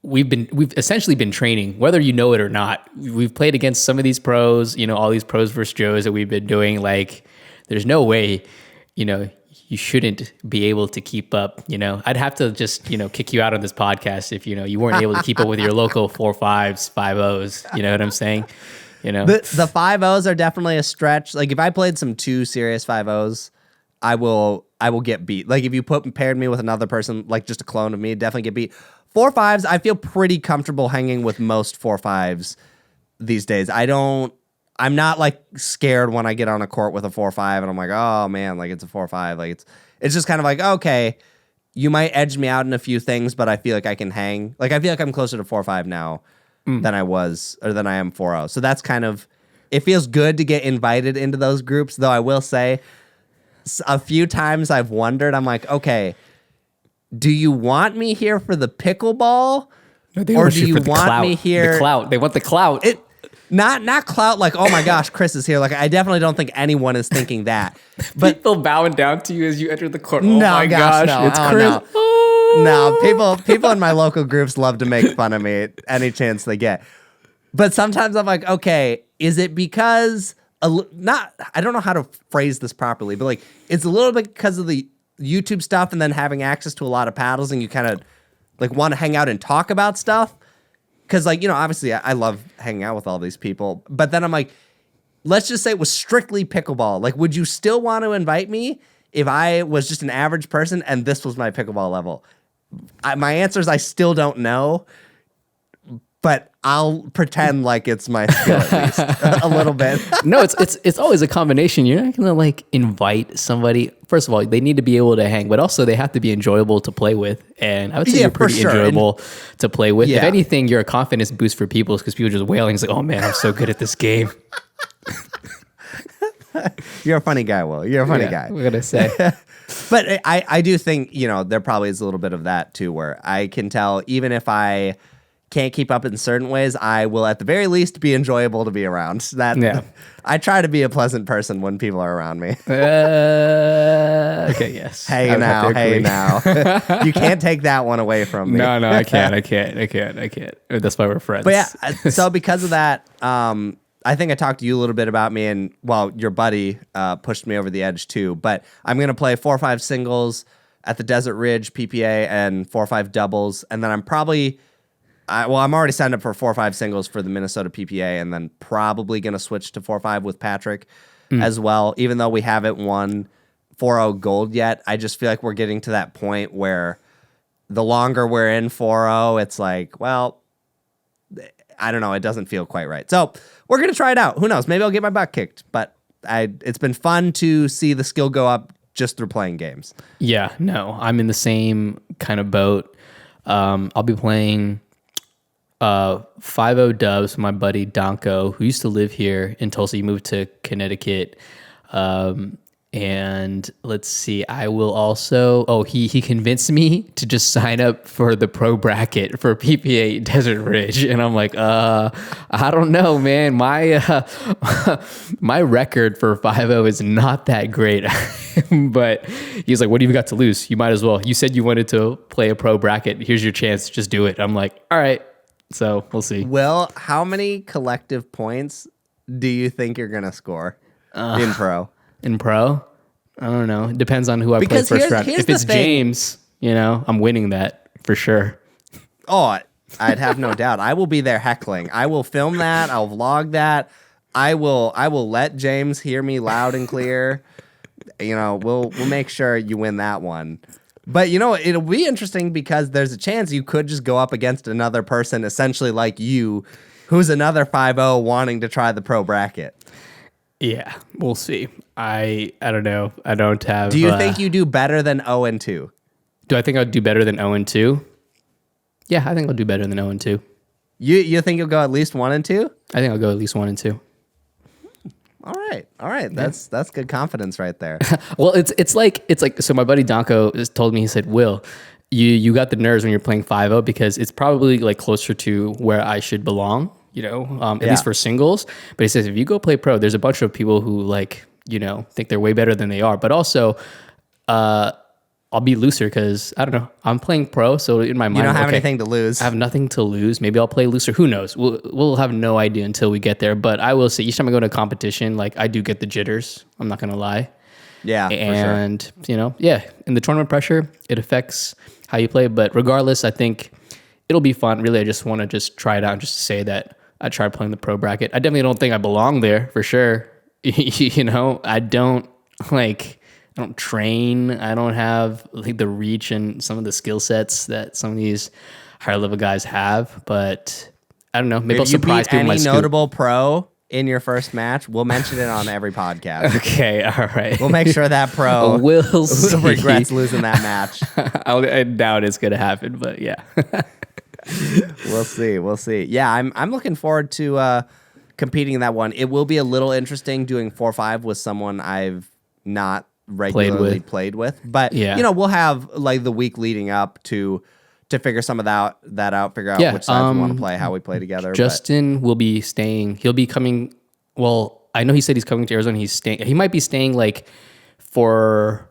we've essentially been training, whether you know it or not. We've played against some of these pros, all these pros versus Joes that we've been doing. There's no way, you shouldn't be able to keep up. I'd have to just, kick you out on this podcast if, you weren't able to keep up with your local 4-5s, 5-0s. You know what I'm saying? The 5-0s are definitely a stretch. If I played some 2 serious 5-0s, I will get beat. If you paired me with another person, just a clone of me, definitely get beat. 4-5s, I feel pretty comfortable hanging with most 4-5s these days. I'm not scared when I get on a court with a 4-5 and I'm oh man, it's a 4-5. It's just kind of okay, you might edge me out in a few things, but I feel like I can hang. I feel like I'm closer to 4-5 now than I was, or than I am 4-0. So that's kind of, it feels good to get invited into those groups, though I will say a few times I've wondered, I'm okay, do you want me here for the pickleball? No, or do you want me here? The clout. They want the clout. Not clout, oh my gosh, Chris is here. I definitely don't think anyone is thinking that. But people bowing down to you as you enter the court. Oh my gosh, no, it's Chris. No, people in my local groups love to make fun of me any chance they get. But sometimes I'm okay, is it because I don't know how to phrase this properly, but it's a little bit because of the YouTube stuff and then having access to a lot of paddles, and you kind of want to hang out and talk about stuff. Because, obviously I love hanging out with all these people. But then I'm let's just say it was strictly pickleball. Would you still want to invite me if I was just an average person and this was my pickleball level? My answer is I still don't know. but I'll pretend like it's my skill at least a little bit. No, it's always a combination. You're not gonna like invite somebody. First of all, they need to be able to hang, but also they have to be enjoyable to play with. And I would say you're pretty enjoyable to play with. If anything, you're a confidence boost for people because people are just wailing. It's like, oh man, I'm so good at this game. You're a funny guy, Will. You're a funny guy. What gonna say? But I do think, there probably is a little bit of that too, where I can tell even if I can't keep up in certain ways, I will at the very least be enjoyable to be around. I try to be a pleasant person when people are around me. Okay, yes. Hey now. You can't take that one away from me. No, I can't. That's why we're friends. But yeah, so because of that, I think I talked to you a little bit about me, and your buddy pushed me over the edge too. But I'm going to play 4 or 5 singles at the Desert Ridge PPA and 4 or 5 doubles, and then I'm probably I'm already signed up for 4 or 5 singles for the Minnesota PPA, and then probably going to switch to 4 or 5 with Patrick as well. Even though we haven't won 4-0 gold yet, I just feel like we're getting to that point where the longer we're in 4-0, it's like, well, I don't know. It doesn't feel quite right. So we're going to try it out. Who knows? Maybe I'll get my butt kicked. But it's been fun to see the skill go up just through playing games. Yeah, no, I'm in the same kind of boat. I'll be playing 5-0 dubs with my buddy Donko, who used to live here in Tulsa. He moved to Connecticut. And let's see, I will also, he convinced me to just sign up for the pro bracket for PPA Desert Ridge. And I'm like, I don't know, man. My record for 5-0 is not that great. But he's like, what do you got to lose? You might as well. You said you wanted to play a pro bracket. Here's your chance. Just do it. I'm like, all right. So we'll see. Well, how many collective points do you think you're going to score in pro? In pro? I don't know. It depends on who I play first round. If it's James, I'm winning that for sure. Oh, I'd have no doubt. I will be there heckling. I will film that. I'll vlog that. I will let James hear me loud and clear. We'll make sure you win that one. But, it'll be interesting because there's a chance you could just go up against another person essentially like you, who's another 5-0 wanting to try the pro bracket. Yeah, we'll see. I don't know. I don't have... Do you think you do better than 0-2? Do I think I'll do better than 0-2? Yeah, I think I'll do better than 0-2. You think you'll go at least 1-2? I think I'll go at least 1-2. All right. That's good confidence right there. Well, it's like so my buddy Donko just told me, he said, Will, you got the nerves when you're playing 5-0 because it's probably like closer to where I should belong, at least for singles. But he says if you go play pro, there's a bunch of people who think they're way better than they are. But also I'll be looser because I don't know. I'm playing pro, so in my mind, you don't have anything to lose. I have nothing to lose. Maybe I'll play looser. Who knows? We'll have no idea until we get there. But I will say, each time I go to a competition, I do get the jitters. I'm not gonna lie. Yeah, and for sure. In the tournament pressure, it affects how you play. But regardless, I think it'll be fun. Really, I just want to try it out, and just to say that I tried playing the pro bracket. I definitely don't think I belong there for sure. I don't I don't train. I don't have the reach and some of the skill sets that some of these higher level guys have. But I don't know. Maybe I'll surprise people. Any notable pro in your first match? We'll mention it on every podcast. Okay, all right. We'll make sure that pro regrets losing that match. I doubt it's gonna happen, but yeah. We'll see. Yeah, I'm looking forward to competing in that one. It will be a little interesting doing 4-5 with someone I've not regularly played with. But we'll have the week leading up to figure some of that out, figure out which sides we want to play, how we play together. Justin will be staying. He'll be coming. Well, I know he said he's coming to Arizona. He might be staying for.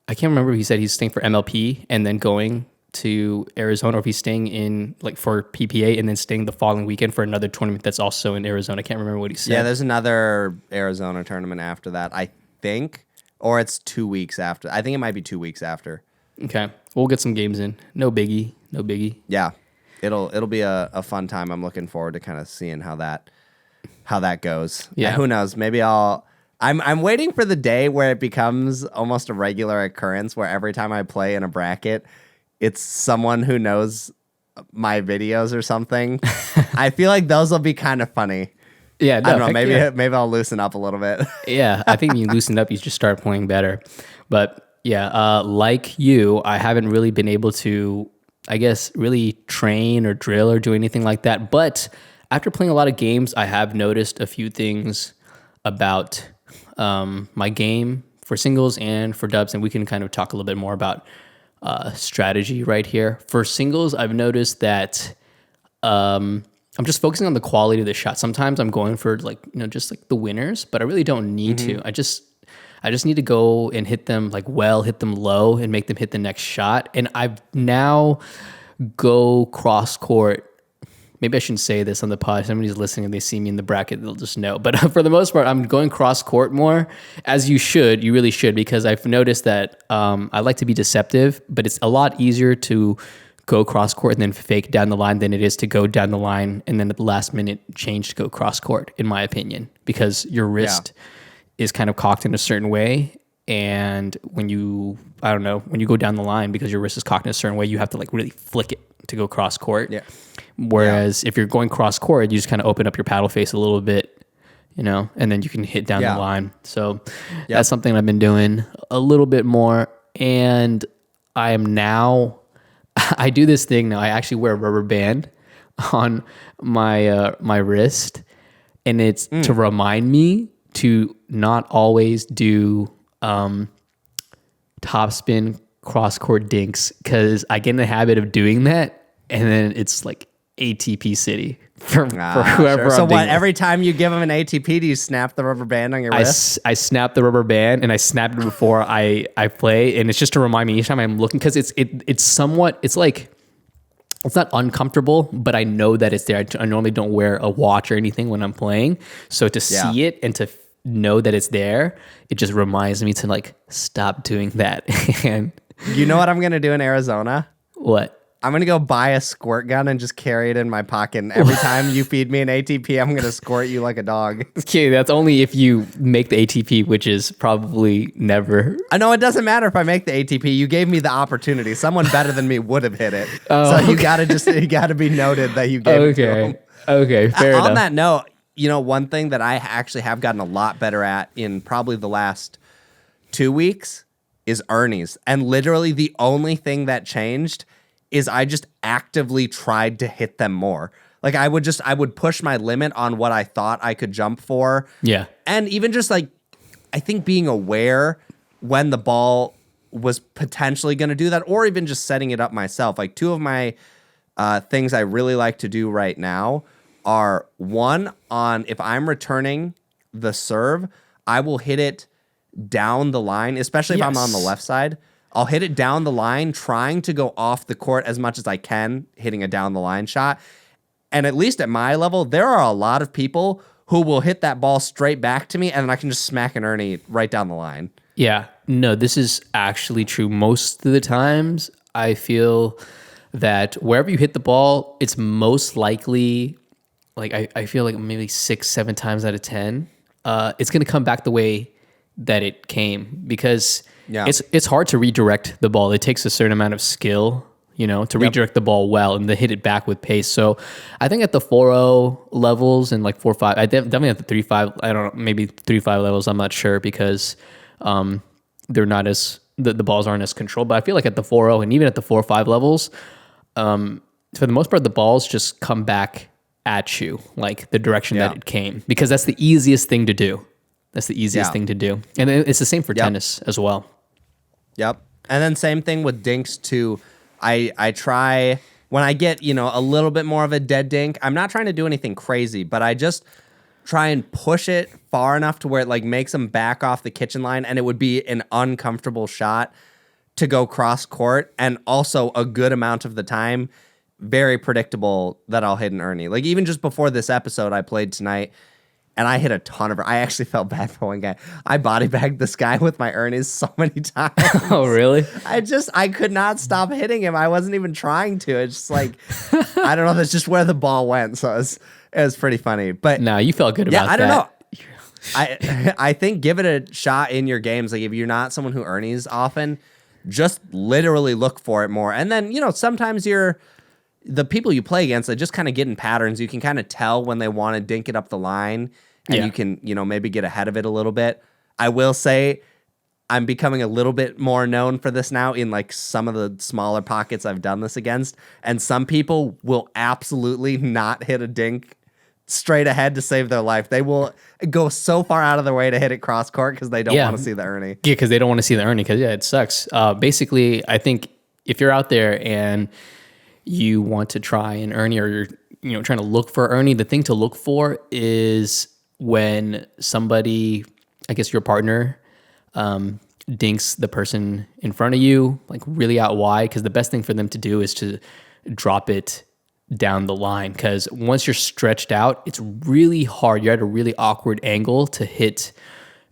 I can't remember if he said he's staying for MLP and then going to Arizona, or if he's staying in for PPA and then staying the following weekend for another tournament that's also in Arizona. I can't remember what he said. Yeah, there's another Arizona tournament after that, I think. Or it's 2 weeks after. I think it might be 2 weeks after. Okay. We'll get some games in. No biggie. Yeah. It'll be a fun time. I'm looking forward to kind of seeing how that goes. Yeah. And who knows? Maybe I'm waiting for the day where it becomes almost a regular occurrence where every time I play in a bracket, it's someone who knows my videos or something, I feel like those will be kind of funny. Yeah, no, I don't know. heck yeah. Maybe I'll loosen up a little bit. Yeah, I think when you loosen up, you just start playing better. But yeah, like you, I haven't really been able to, I guess, really train or drill or do anything like that. But after playing a lot of games, I have noticed a few things about my game for singles and for dubs, and we can kind of talk a little bit more about strategy right here. For singles, I've noticed that I'm just focusing on the quality of the shot. Sometimes I'm going for just like the winners, but I really don't need to. I just need to go and hit them hit them low and make them hit the next shot. And I've now go cross court. Maybe I shouldn't say this on the pod. If somebody's listening and they see me in the bracket, they'll just know. But for the most part, I'm going cross court more, as you should. You really should, because I've noticed that I like to be deceptive, but it's a lot easier to go cross court and then fake down the line than it is to go down the line and then at the last minute change to go cross court, in my opinion, because your wrist is kind of cocked in a certain way. And when you go down the line, because your wrist is cocked in a certain way, you have to really flick it to go cross court. Yeah. Whereas if you're going cross court, you just kind of open up your paddle face a little bit, and then you can hit down the line. So that's something I've been doing a little bit more. And I am now, I do this thing now. I actually wear a rubber band on my my wrist, and it's to remind me to not always do top spin cross court dinks, because I get in the habit of doing that, and then it's like ATP City for whoever. Sure. So what? Dinking. Every time you give them an ATP, do you snap the rubber band on your wrist? I snap the rubber band, and I snap it before I play, and it's just to remind me each time I'm looking, because it's somewhat, it's like, it's not uncomfortable, but I know that it's there. I normally don't wear a watch or anything when I'm playing, so to see it and to know that it's there, it just reminds me to stop doing that. And you know what I'm gonna do in Arizona? What? I'm going to go buy a squirt gun and just carry it in my pocket. And every time you feed me an ATP, I'm going to squirt you like a dog. Okay, that's only if you make the ATP, which is probably never. I know it doesn't matter if I make the ATP. You gave me the opportunity. Someone better than me would have hit it. So you got to be noted that you gave it to them. Okay, fair enough. On that note, one thing that I actually have gotten a lot better at in probably the last 2 weeks is Ernie's. And literally the only thing that changed is I just actively tried to hit them more. I would push my limit on what I thought I could jump for. Yeah. And even just I think being aware when the ball was potentially going to do that, or even just setting it up myself. Two of my things I really like to do right now are, one, on if I'm returning the serve, I will hit it down the line, especially if I'm on the left side. I'll hit it down the line, trying to go off the court as much as I can, hitting a down the line shot. And at least at my level, there are a lot of people who will hit that ball straight back to me, and I can just smack an Ernie right down the line. Yeah, no, this is actually true. Most of the times, I feel that wherever you hit the ball, it's most likely, I feel like maybe 6-7 times out of 10, it's going to come back the way that it came, because it's hard to redirect the ball. It takes a certain amount of skill, to redirect the ball well and to hit it back with pace. So I think at the 4.0 levels and 4.5, I definitely at the 3.5, I don't know, maybe 3.5 levels, I'm not sure, because they're not as, the balls aren't as controlled. But I feel like at the 4.0 and even at the 4.5 levels, for the most part, the balls just come back at you, the direction that it came, because that's the easiest thing to do. That's the easiest thing to do. And it's the same for tennis as well. Yep. And then same thing with dinks too. I try, when I get, a little bit more of a dead dink, I'm not trying to do anything crazy, but I just try and push it far enough to where it makes them back off the kitchen line, and it would be an uncomfortable shot to go cross court, and also a good amount of the time, very predictable that I'll hit an Ernie. Even just before this episode I played tonight, and I hit a ton of. I actually felt bad for one guy. I body bagged this guy with my Ernies so many times. Oh, really? I could not stop hitting him. I wasn't even trying to. It's just I don't know. That's just where the ball went. So it was pretty funny. But no, you felt good about that. I don't know. I think give it a shot in your games. If you're not someone who Ernies often, just literally look for it more. And then sometimes you're the people you play against, they just kind of get in patterns. You can kind of tell when they want to dink it up the line, and you can, maybe get ahead of it a little bit. I will say I'm becoming a little bit more known for this now in like some of the smaller pockets I've done this against, and some people will absolutely not hit a dink straight ahead to save their life. They will go so far out of their way to hit it cross court because they don't want to see the Ernie. Yeah, because they don't want to see the Ernie because, it sucks. Basically, I think if you're out there and you want to try an Ernie or you're trying to look for Ernie, the thing to look for is when somebody, I guess your partner, dinks the person in front of you, like really out wide, because the best thing for them to do is to drop it down the line, because once you're stretched out, it's really hard. You're at a really awkward angle to hit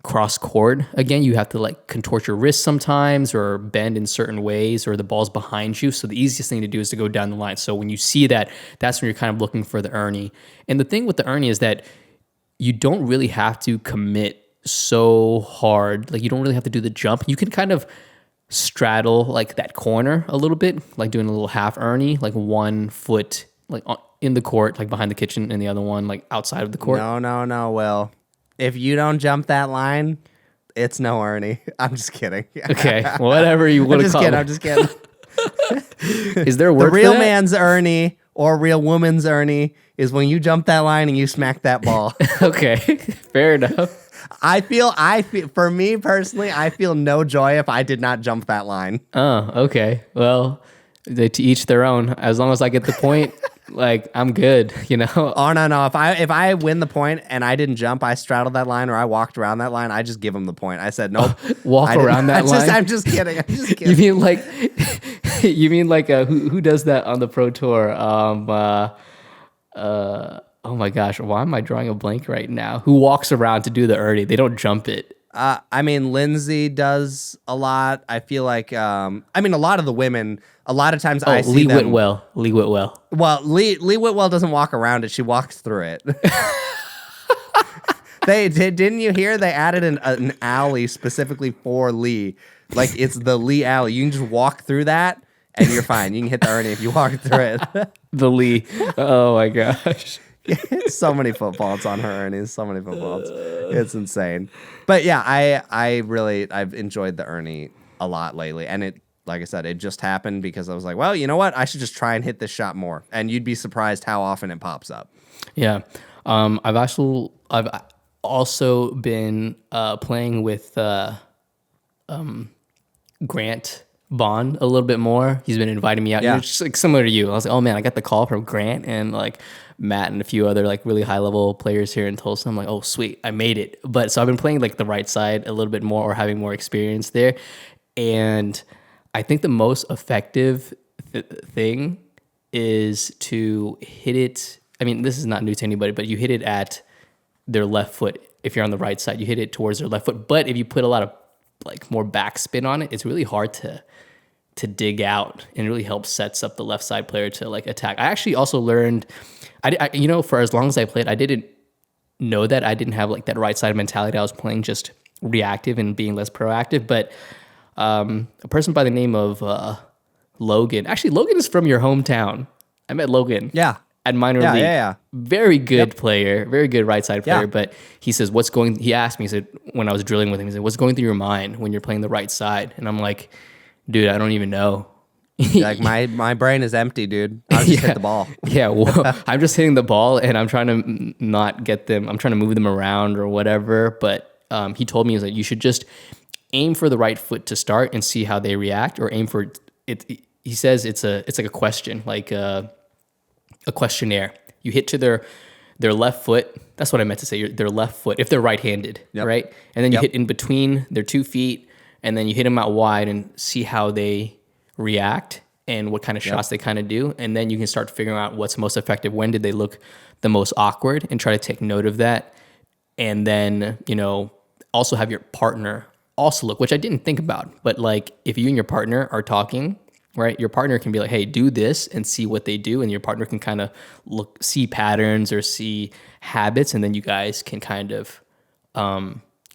cross court. Again, you have to like contort your wrist sometimes or bend in certain ways, or the ball's behind you. So the easiest thing to do is to go down the line. So when you see that, that's when you're kind of looking for the Ernie. And the thing with the Ernie is that you don't really have to commit so hard. Like you don't really have to do the jump. You can kind of straddle like that corner a little bit, like doing a little half Ernie, like 1 foot like in the court, like behind the kitchen, and the other one like outside of the court. No, Will. If you don't jump that line, it's no Ernie. I'm just kidding. Okay, whatever you want to call it. I'm just kidding. Is there a word the real for that? man's Ernie or real woman's Ernie is when you jump that line and you smack that ball. Okay, fair enough. I feel, for me personally, I feel no joy if I did not jump that line. Oh, okay. Well, to each their own. As long as I get the point, like I'm good, Oh no! If I win the point and I didn't jump, I straddled that line or I walked around that line, I just give them the point. I said nope. Walk around that line. I'm just kidding. You mean like who does that on the pro tour? Oh my gosh, why am I drawing a blank right now? Who walks around to do the Ernie? They don't jump it. I mean, Lindsay does a lot. I feel like, a lot of the women, a lot of times I see Lee them. Whitwell. Lee Whitwell. Well, Lee Whitwell doesn't walk around it. She walks through it. Didn't you hear? They added an alley specifically for Lee. Like it's the Lee alley. You can just walk through that and you're fine. You can hit the Ernie if you walk through it. The Lee. Oh my gosh. So many footballs on her Ernies. So many footballs. It's insane. But yeah, I've enjoyed the Ernie a lot lately. And it, like I said, it just happened because I was like, well, you know what? I should just try and hit this shot more. And you'd be surprised how often it pops up. Yeah. I've also been playing with Grant Bond a little bit more. He's been inviting me out. Yeah. Just like similar to you. I was like, oh man, I got the call from Grant and like Matt and a few other like really high level players here in Tulsa. I'm like, oh sweet, I made it. But so I've been playing like the right side a little bit more or having more experience there. And I think the most effective thing is to hit it. I mean, this is not new to anybody, but you hit it at their left foot. If you're on the right side, you hit it towards their left foot. But if you put a lot of like more backspin on it, it's really hard to dig out, and it really helps sets up the left side player to like attack. I actually also learned, I for as long as I played, I didn't know that I didn't have like that right side mentality. I was playing just reactive and being less proactive. But a person by the name of Logan, actually Logan is from your hometown. I met Logan. Yeah. At minor league. Yeah. Very good player, very good right side player. Yeah. But he says, he asked me, he said, when I was drilling with him, he said, what's going through your mind when you're playing the right side? And I'm like, dude, I don't even know. Like my brain is empty, dude. I just hit the ball. Yeah, well, I'm just hitting the ball and I'm trying to not get them. I'm trying to move them around or whatever. But he told me, that you should just aim for the right foot to start and see how they react, or aim for it. He says it's like a question, like a questionnaire. You hit to their left foot. That's what I meant to say. Their left foot, if they're right-handed, right? And then you hit in between their 2 feet, and then you hit them out wide and see how they react and what kind of shots they kind of do. And then you can start figuring out what's most effective. When did they look the most awkward, and try to take note of that. And then, also have your partner also look, which I didn't think about. But like if you and your partner are talking, right, your partner can be like, hey, do this, and see what they do. And your partner can kind of see patterns or see habits. And then you guys can kind of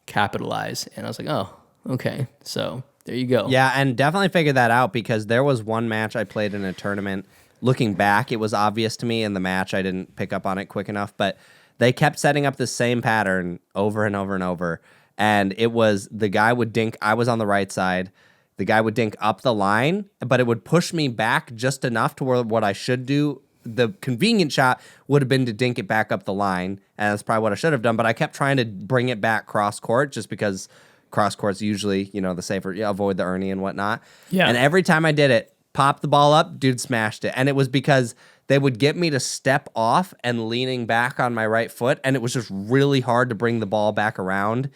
capitalize. And I was like, oh, okay. So there you go. Yeah, and definitely figure that out, because there was one match I played in a tournament looking back, it was obvious to me. In the match, I didn't pick up on it quick enough, but they kept setting up the same pattern over and over and over. And it was the guy would dink. I was on the right side. The guy would dink up the line, but it would push me back just enough to where what I should do. The convenient shot would have been to dink it back up the line, and that's probably what I should have done. But I kept trying to bring it back cross court just because cross court's usually, the safer, avoid the Ernie and whatnot. Yeah. And every time I did it, popped the ball up, dude smashed it. And it was because they would get me to step off and leaning back on my right foot, and it was just really hard to bring the ball back around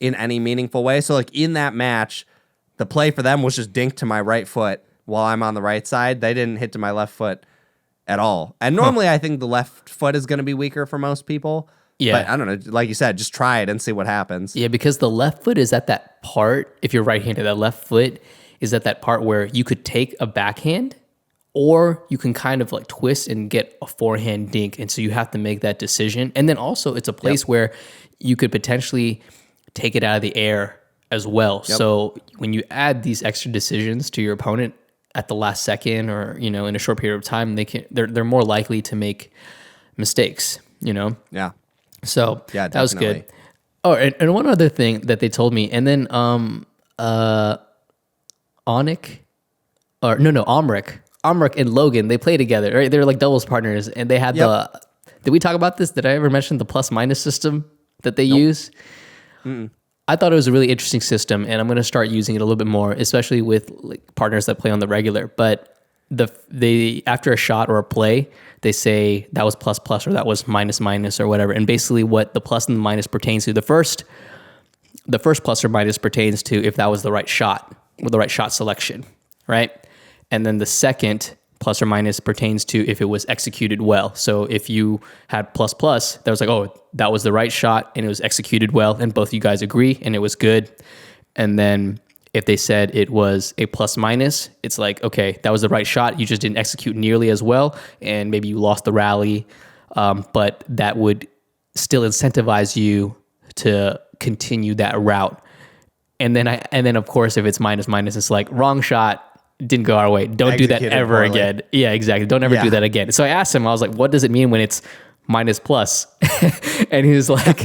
in any meaningful way. So, like, in that match, the play for them was just dink to my right foot while I'm on the right side. They didn't hit to my left foot at all. And normally I think the left foot is going to be weaker for most people. Yeah. But I don't know. Like you said, just try it and see what happens. Yeah, because the left foot is at that part, if you're right-handed, that left foot is at that part where you could take a backhand or you can kind of like twist and get a forehand dink. And so you have to make that decision. And then also it's a place where you could potentially take it out of the air as well. Yep. So when you add these extra decisions to your opponent at the last second or, in a short period of time, they're more likely to make mistakes, Yeah. So Yeah, that was definitely. good. Oh, and one other thing that they told me, and then Omric and Logan, they play together, right? They're like doubles partners, and they had did we talk about this? Did I ever mention the plus minus system that they use? I thought it was a really interesting system, and I'm going to start using it a little bit more, especially with like partners that play on the regular. But they after a shot or a play, they say that was plus plus or that was minus minus or whatever. And basically, what the plus and the minus pertains to, the first plus or minus pertains to if that was the right shot or the right shot selection, right? And then the second plus or minus pertains to if it was executed well. So if you had plus plus, that was like, oh, that was the right shot and it was executed well, and both you guys agree and it was good. And then if they said it was a plus minus, it's like, okay, that was the right shot, you just didn't execute nearly as well, and maybe you lost the rally, but that would still incentivize you to continue that route. And then of course, if it's minus minus, it's like wrong shot, didn't go our way. Don't do that Executed ever poorly. again. Yeah, exactly. Don't ever do that again. So I asked him, I was like, what does it mean when it's minus plus? And he was like,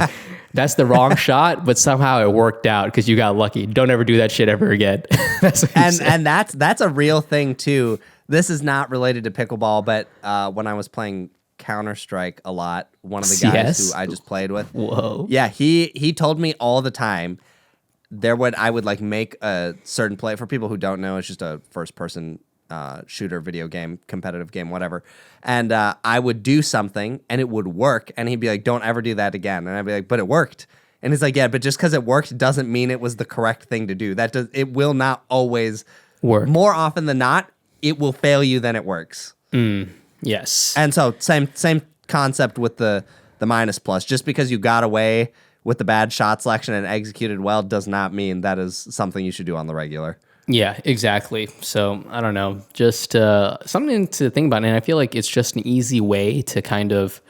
that's the wrong shot, but somehow it worked out because you got lucky. Don't ever do that shit ever again. That's what he said. And that's a real thing too. This is not related to pickleball, but when I was playing Counter-Strike a lot, one of the guys CS? who I just played with, Whoa. yeah, he told me all the time I would like make a certain play. For people who don't know, it's just a first person shooter video game, competitive game, whatever. And I would do something and it would work, and he'd be like, don't ever do that again. And I'd be like, but it worked. And he's like, yeah, but just because it worked doesn't mean it was the correct thing to do. It will not always Work. More often than not, it will fail you than it works. Yes. And so same concept with the minus plus. Just because you got away with the bad shot selection and executed well does not mean that is something you should do on the regular. Yeah, exactly. So I don't know, just something to think about. And I feel like it's just an easy way to kind of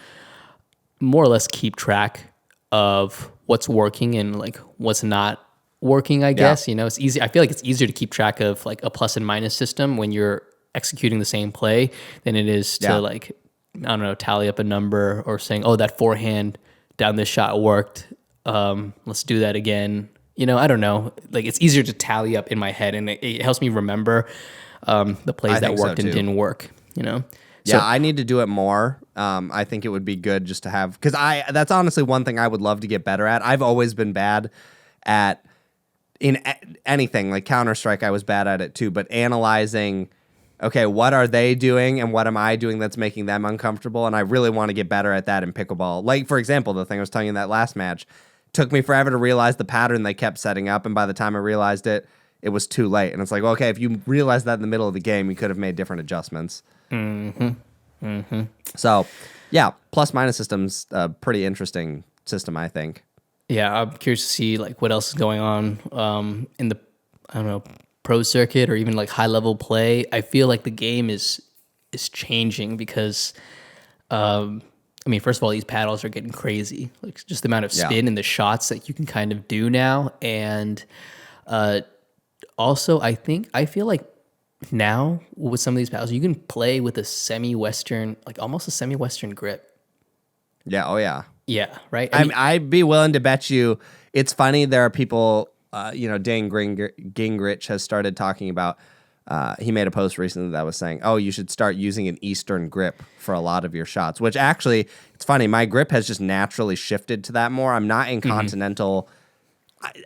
more or less keep track of what's working and like what's not working, I guess. It's easy. I feel like it's easier to keep track of like a plus and minus system when you're executing the same play than it is to like, I don't know, tally up a number or saying, oh, that forehand down this shot worked. Let's do that again. I don't know. Like, it's easier to tally up in my head, and it helps me remember the plays that worked and didn't work. Yeah, So, I need to do it more. I think it would be good just to have, because that's honestly one thing I would love to get better at. I've always been bad at anything like Counter-Strike. I was bad at it too, but analyzing, okay, what are they doing and what am I doing that's making them uncomfortable? And I really want to get better at that in pickleball. Like, for example, the thing I was telling you in that last match, took me forever to realize the pattern they kept setting up, and by the time I realized it, it was too late. And it's like, well, okay, if you realized that in the middle of the game, you could have made different adjustments. So, yeah, plus minus system's a pretty interesting system, I think. yeah, I'm curious to see like what else is going on in the, I don't know, pro circuit or even like high level play. I feel like the game is changing because first of all, these paddles are getting crazy. Like just the amount of spin and the shots that you can kind of do now. And also, I feel like now with some of these paddles, you can play with a semi-Western, like almost a semi-Western grip. Yeah. Oh yeah. Yeah. Right. I'd be willing to bet you. It's funny. There are people. Dan Gingrich has started talking about. He made a post recently that was saying, "Oh, you should start using an Eastern grip for a lot of your shots." Which actually, it's funny. My grip has just naturally shifted to that more. I'm not in continental.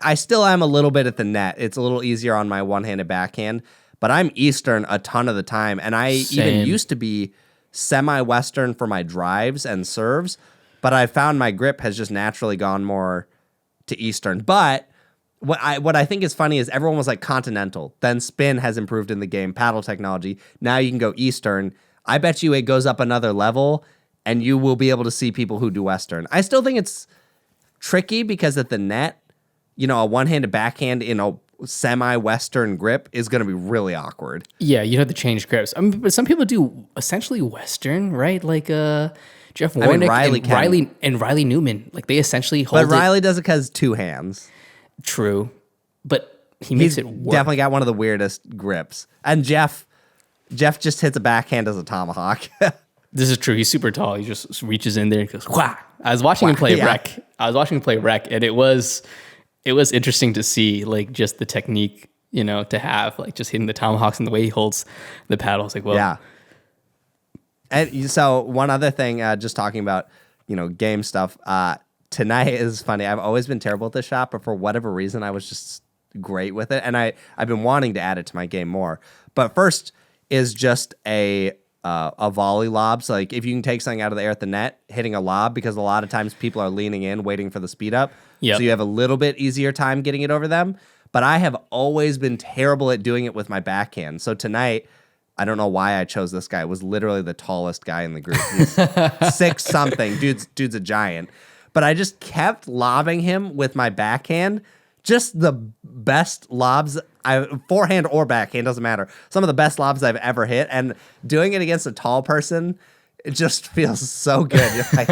I still am a little bit at the net. It's a little easier on my one-handed backhand, but I'm Eastern a ton of the time, and I even used to be semi-Western for my drives and serves, but I found my grip has just naturally gone more to Eastern. But what I think is funny is everyone was like continental. Then spin has improved in the game, paddle technology. Now you can go Eastern. I bet you it goes up another level, and you will be able to see people who do Western. I still think it's tricky because at the net, a one-handed backhand in a semi-Western grip is going to be really awkward. Yeah, you have to change grips. I mean, but some people do essentially Western, right? Like Jeff Warnick and Riley Newman. Like they essentially hold it. But Riley does it because 2 hands. True, but he makes it work. Definitely got one of the weirdest grips. And Jeff just hits a backhand as a tomahawk. This is true. He's super tall. He just reaches in there and goes, wah! I was watching him play rec. And it was interesting to see like just the technique, to have like just hitting the tomahawks and the way he holds the paddle. It's like, well, yeah. And so one other thing, just talking about, game stuff, tonight is funny. I've always been terrible at this shot, but for whatever reason, I was just great with it. And I've been wanting to add it to my game more. But first is just a volley lob. So like if you can take something out of the air at the net, hitting a lob, because a lot of times people are leaning in, waiting for the speed up. Yep. So you have a little bit easier time getting it over them. But I have always been terrible at doing it with my backhand. So tonight, I don't know why I chose this guy. It was literally the tallest guy in the group. He's 6 something. Dude's a giant. But I just kept lobbing him with my backhand. Just the best lobs, forehand or backhand, doesn't matter. Some of the best lobs I've ever hit. And doing it against a tall person, it just feels so good. You're like,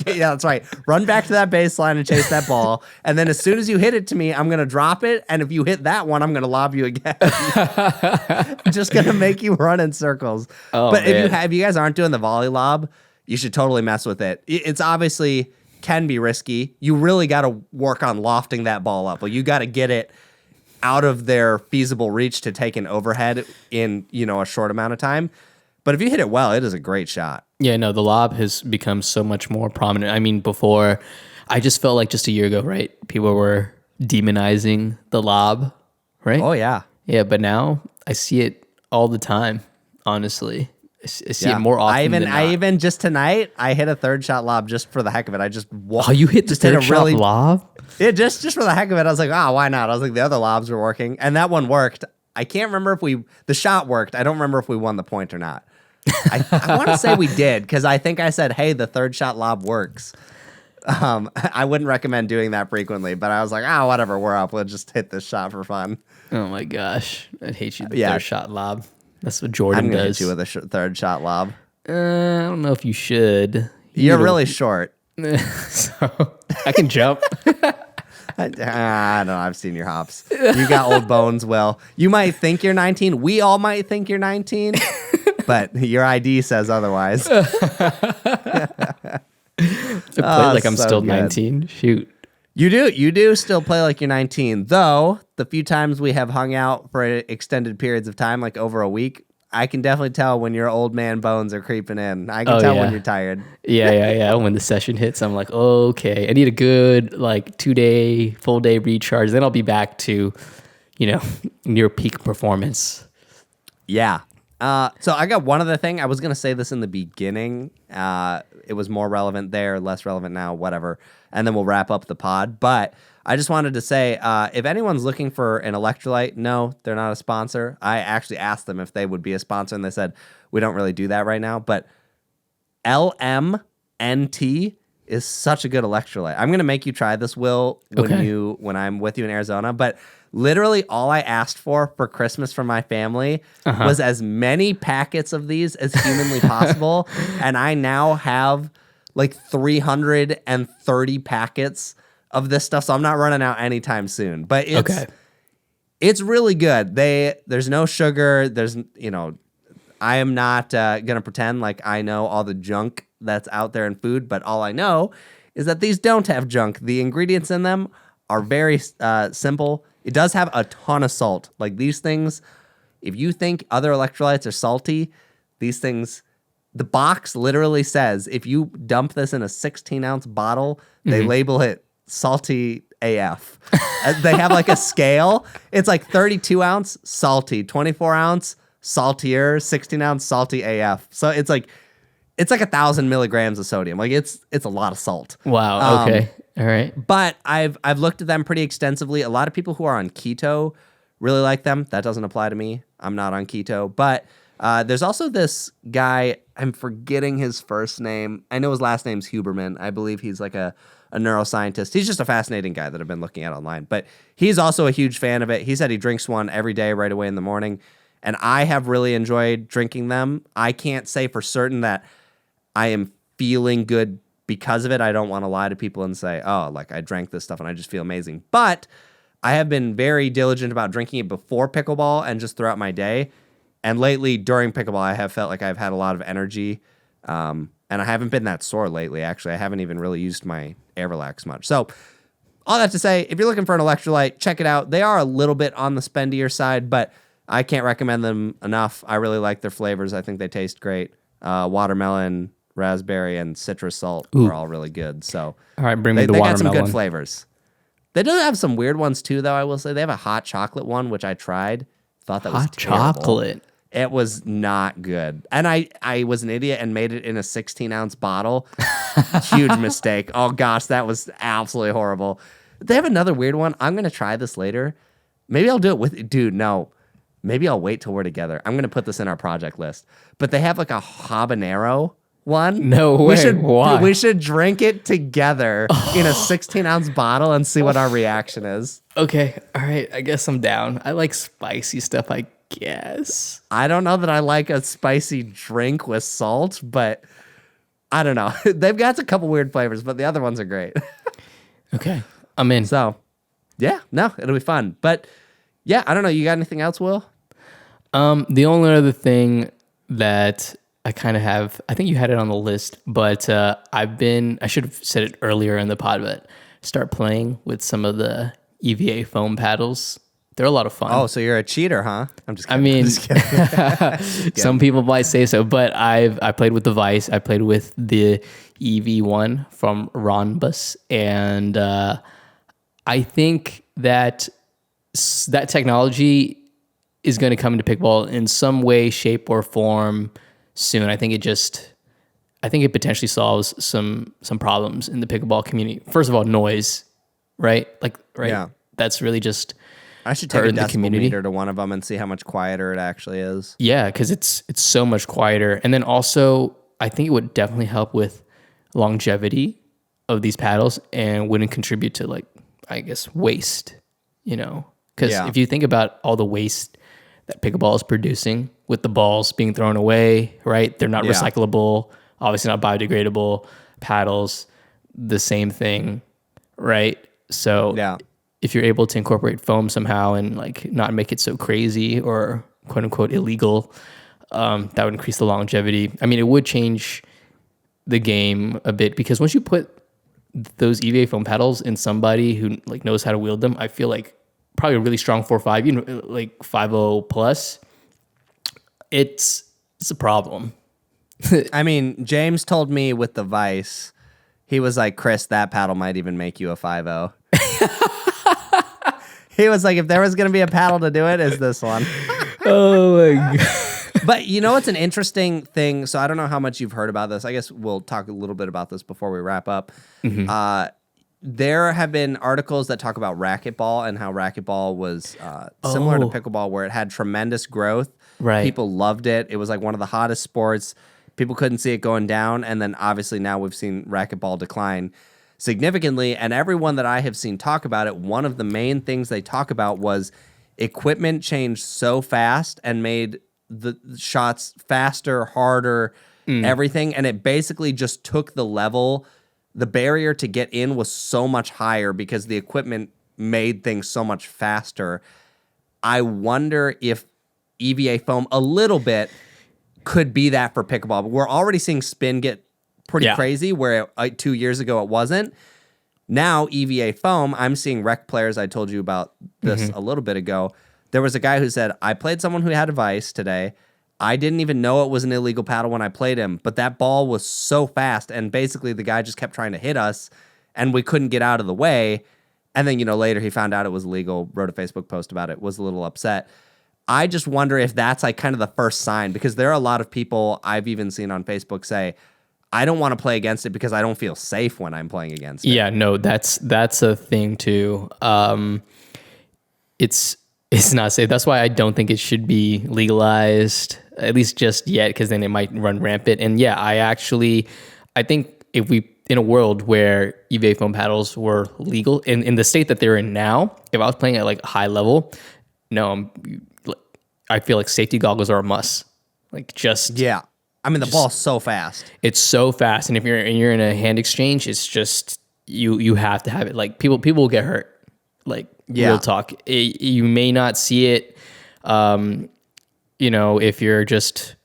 yeah, that's right. Run back to that baseline and chase that ball. And then as soon as you hit it to me, I'm going to drop it. And if you hit that one, I'm going to lob you again. I'm just going to make you run in circles. Oh, but if you guys aren't doing the volley lob, you should totally mess with it. It's obviously can be risky. You really got to work on lofting that ball up. Like you got to get it out of their feasible reach to take an overhead in, a short amount of time. But if you hit it well, it is a great shot. Yeah, no, the lob has become so much more prominent. I mean, before, I just felt like just a year ago, right? People were demonizing the lob, right? Oh, yeah. Yeah, but now I see it all the time, honestly. I see it more often than not. I even just tonight, I hit a third shot lob just for the heck of it. I just you hit the third shot lob? Yeah, just for the heck of it. I was like, why not? I was like, the other lobs were working, and that one worked. I can't remember if the shot worked. I don't remember if we won the point or not. I want to say we did, because I think I said, hey, the third shot lob works. I wouldn't recommend doing that frequently, but I was like, whatever, we're up. We'll just hit this shot for fun. Oh, my gosh. I'd hate you with the third shot lob. That's what Jordan does. I'm going to hit you with a third shot lob. I don't know if you should. You're really short. So I can jump. I don't know. I've seen your hops. You got old bones, Will. You might think you're 19. We all might think you're 19. But your ID says otherwise. I play like I'm still 19. Shoot. You do still play like you're 19. Though, the few times we have hung out for extended periods of time, like over a week, I can definitely tell when your old man bones are creeping in. I can tell when you're tired. Yeah. When the session hits, I'm like, okay, I need a good like 2-day, full day recharge. Then I'll be back to, near peak performance. Yeah. So I got one other thing. I was going to say this in the beginning. It was more relevant there, less relevant now, whatever. And then we'll wrap up the pod. But I just wanted to say, if anyone's looking for an electrolyte, no, they're not a sponsor. I actually asked them if they would be a sponsor, and they said, we don't really do that right now. But LMNT is such a good electrolyte. I'm going to make you try this, Will, when I'm with you in Arizona. But literally all I asked for Christmas from my family was as many packets of these as humanly possible. And I now have like 330 packets of this stuff. So I'm not running out anytime soon. But It's really good. There's no sugar. I am not gonna pretend like I know all the junk that's out there in food, but all I know is that these don't have junk. The ingredients in them are very simple. It does have a ton of salt. Like these things, if you think other electrolytes are salty, these things, the box literally says if you dump this in a 16-ounce bottle, they label it salty AF. They have like a scale. It's like 32-ounce salty, 24-ounce saltier, 16-ounce salty AF. So it's like 1,000 milligrams of sodium. Like it's a lot of salt. Wow. Okay. All right. But I've looked at them pretty extensively. A lot of people who are on keto really like them. That doesn't apply to me. I'm not on keto. But there's also this guy. I'm forgetting his first name. I know his last name's Huberman. I believe he's like a neuroscientist. He's just a fascinating guy that I've been looking at online. But he's also a huge fan of it. He said he drinks one every day right away in the morning. And I have really enjoyed drinking them. I can't say for certain that I am feeling good because of it. I don't want to lie to people and say, oh, like I drank this stuff and I just feel amazing. But I have been very diligent about drinking it before pickleball and just throughout my day. And lately during pickleball, I have felt like I've had a lot of energy. And I haven't been that sore lately, actually. I haven't even really used my Air Relax much. So all that to say, if you're looking for an electrolyte, check it out. They are a little bit on the spendier side, but I can't recommend them enough. I really like their flavors. I think they taste great. Watermelon, raspberry, and citrus salt are all really good. So all right, bring me the they watermelon. got some good flavors. They do have some weird ones too, though. I will say they have a hot chocolate one, which I tried. Thought that was terrible. Chocolate. It was not good. And I was an idiot and made it in a 16-ounce bottle. Huge mistake. Oh, gosh, that was absolutely horrible. They have another weird one. I'm going to try this later. Maybe I'll do it with... Dude, no. Maybe I'll wait till we're together. I'm going to put this in our project list. But they have like a habanero one. No way. Why? We should drink it together in a 16-ounce bottle and see what our reaction is. Okay. All right. I guess I'm down. I like spicy stuff, I guess. I don't know that I like a spicy drink with salt, but I don't know. They've got a couple weird flavors, but the other ones are great. Okay. I'm in. So, yeah, no, it'll be fun. But yeah, I don't know. You got anything else, Will? The only other thing that I kind of have, I think you had it on the list, but I should have said it earlier in the pod, but start playing with some of the EVA foam paddles. They're a lot of fun. Oh, so you're a cheater, huh? I'm just kidding. I mean, Just kidding. some people might say so, but I played with the Vice. I played with the EV1 from Ronbus, and I think that technology is going to come into pickleball in some way, shape, or form soon. I think it potentially solves some problems in the pickleball community. First of all, noise, right? Right? Yeah. That's really just I should take a in the decibel community. meter to one of them and see how much quieter it actually is. Yeah, because it's so much quieter. And then also, I think it would definitely help with longevity of these paddles and wouldn't contribute to, like, I guess, waste, Because if you think about all the waste that pickleball is producing with the balls being thrown away, right? They're not recyclable, obviously not biodegradable. Paddles, the same thing, right? So if you're able to incorporate foam somehow and like not make it so crazy or quote unquote illegal, that would increase the longevity. I mean, it would change the game a bit because once you put those EVA foam paddles in somebody who like knows how to wield them, I feel like probably a really strong 4.5, like 5.0 plus, it's a problem. I mean, James told me with the Vice, he was like, Chris, that paddle might even make you a 5.0. He was like, if there was going to be a paddle to do it, it's this one. Oh my God. But it's an interesting thing. So I don't know how much you've heard about this. I guess we'll talk a little bit about this before we wrap up. Mm-hmm. There have been articles that talk about racquetball and how racquetball was similar to pickleball, where it had tremendous growth. Right. People loved it. It was like one of the hottest sports. People couldn't see it going down. And then obviously now we've seen racquetball decline significantly. And everyone that I have seen talk about it, one of the main things they talk about was equipment changed so fast and made the shots faster, harder, everything. And it basically just took the level. The barrier to get in was so much higher because the equipment made things so much faster. I wonder if EVA foam a little bit could be that for pickleball. But we're already seeing spin get pretty crazy where 2 years ago it wasn't. Now EVA foam, I'm seeing rec players. I told you about this a little bit ago. There was a guy who said, I played someone who had a vice today. I didn't even know it was an illegal paddle when I played him, but that ball was so fast, and basically the guy just kept trying to hit us, and we couldn't get out of the way. And then, later he found out it was illegal, wrote a Facebook post about it, was a little upset. I just wonder if that's like kind of the first sign, because there are a lot of people I've even seen on Facebook say, I don't want to play against it because I don't feel safe when I'm playing against it. Yeah, no, that's a thing too. It's not safe. That's why I don't think it should be legalized, at least just yet, because then it might run rampant. And yeah, I think if we, in a world where EVA foam paddles were legal in the state that they're in now, if I was playing at like a high level, I feel like safety goggles are a must. Like just I mean, the ball's so fast. It's so fast, and if you're in a hand exchange, it's just you have to have it. Like people will get hurt. Like real talk, you may not see it. If you're just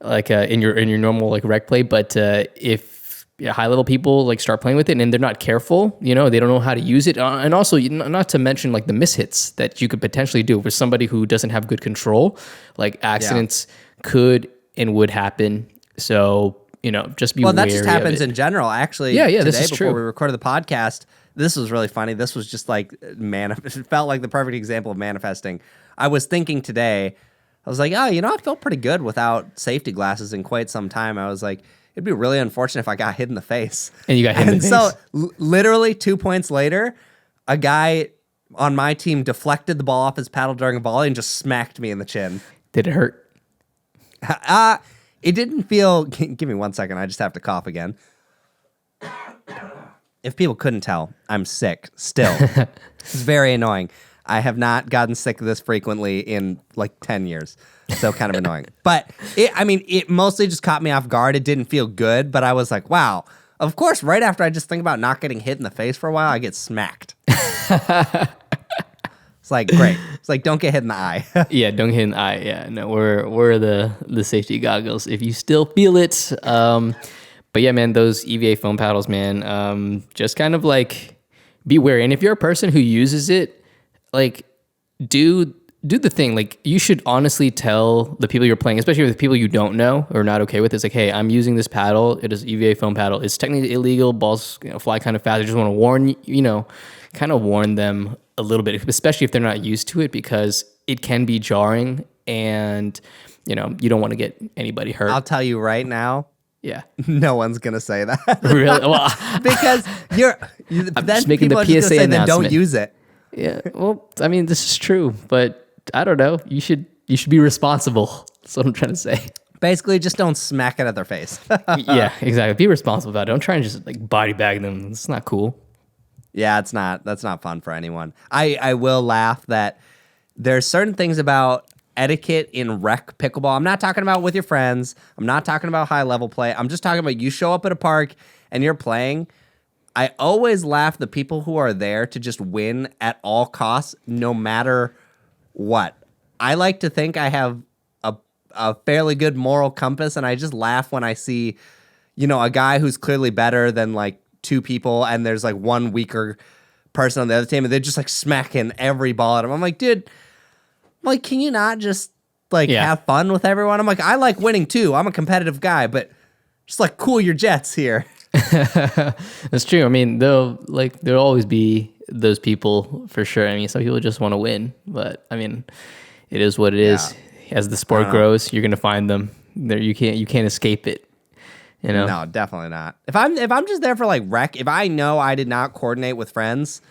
like in your normal like rec play, but if high level people like start playing with it and they're not careful, they don't know how to use it, and also not to mention like the mishits that you could potentially do for somebody who doesn't have good control. Like accidents could and would happen. So, just be wary of it. Well, that just happens in general. Actually, today, this is true. Before we recorded the podcast, this was really funny. This was just like, it felt like the perfect example of manifesting. I was thinking today, I was like, I felt pretty good without safety glasses in quite some time. I was like, it'd be really unfortunate if I got hit in the face. And you got hit in the face. So literally 2 points later, a guy on my team deflected the ball off his paddle during a volley and just smacked me in the chin. Did it hurt? It didn't feel... Give me 1 second. I just have to cough again. If people couldn't tell, I'm sick still. It's very annoying. I have not gotten sick this frequently in like 10 years. So kind of annoying. But it mostly just caught me off guard. It didn't feel good, but I was like, wow. Of course, right after I just think about not getting hit in the face for a while, I get smacked. It's like, great. It's like, don't get hit in the eye. Yeah, don't get hit in the eye. Yeah, no, we're the safety goggles if you still feel it. But yeah, man, those EVA foam paddles, man, just kind of like be wary. And if you're a person who uses it, like do the thing. Like you should honestly tell the people you're playing, especially with people you don't know or not okay with. It's like, hey, I'm using this paddle. It is EVA foam paddle. It's technically illegal. Balls fly kind of fast. I just want to warn kind of warn them a little bit, especially if they're not used to it, because it can be jarring and you don't want to get anybody hurt. I'll tell you right now. Yeah. No one's going to say that. Really? Well, because I'm just making the PSA announcement. Then don't use it. Yeah. Well, I mean, this is true, but I don't know. You should be responsible. That's what I'm trying to say. Basically, just don't smack it at their face. Yeah, exactly. Be responsible about it. Don't try and just like body bag them. It's not cool. Yeah, it's not. That's not fun for anyone. I will laugh that there's certain things about etiquette in rec pickleball. I'm not talking about with your friends. I'm not talking about high level play. I'm just talking about you show up at a park and you're playing. I always laugh the people who are there to just win at all costs, no matter what. I like to think I have a fairly good moral compass, and I just laugh when I see, a guy who's clearly better than like two people, and there's like one weaker person on the other team, and they're just like smacking every ball at him. I'm like, dude, like, can you not just like have fun with everyone? I'm like, I like winning too. I'm a competitive guy, but just like cool your jets here. That's true. I mean, there'll always be those people for sure. I mean, some people just want to win, but I mean, it is what it is. As the sport grows, you're gonna find them. There, you can't escape it. No, definitely not. If I'm just there for like rec, if I know I did not coordinate with friends,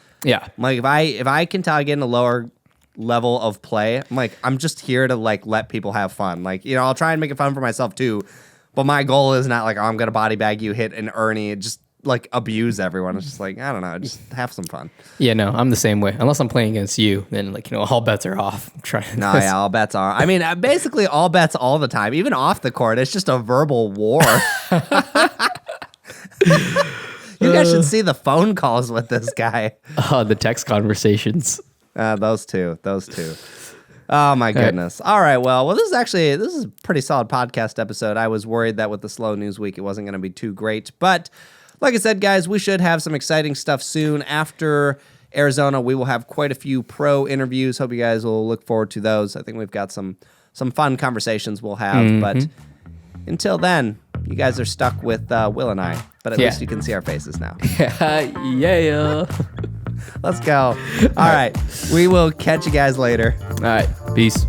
like if I can tell I get in a lower level of play, I'm like, I'm just here to like let people have fun. Like, I'll try and make it fun for myself too. But my goal is not like, I'm going to body bag you, hit an Ernie, just like abuse everyone. It's just like, I don't know, just have some fun. Yeah, no, I'm the same way. Unless I'm playing against you, then like, all bets are off. All bets are. I mean, basically all bets all the time, even off the court. It's just a verbal war. You guys should see the phone calls with this guy. The text conversations. Those two. Oh my goodness. All right. Well, this is a pretty solid podcast episode. I was worried that with the slow news week, it wasn't going to be too great. But like I said, guys, we should have some exciting stuff soon. After Arizona, we will have quite a few pro interviews. Hope you guys will look forward to those. I think we've got some fun conversations we'll have. But until then, you guys are stuck with Will and I. But at least you can see our faces now. Yeah. Let's go. All right. We will catch you guys later. All right. Peace.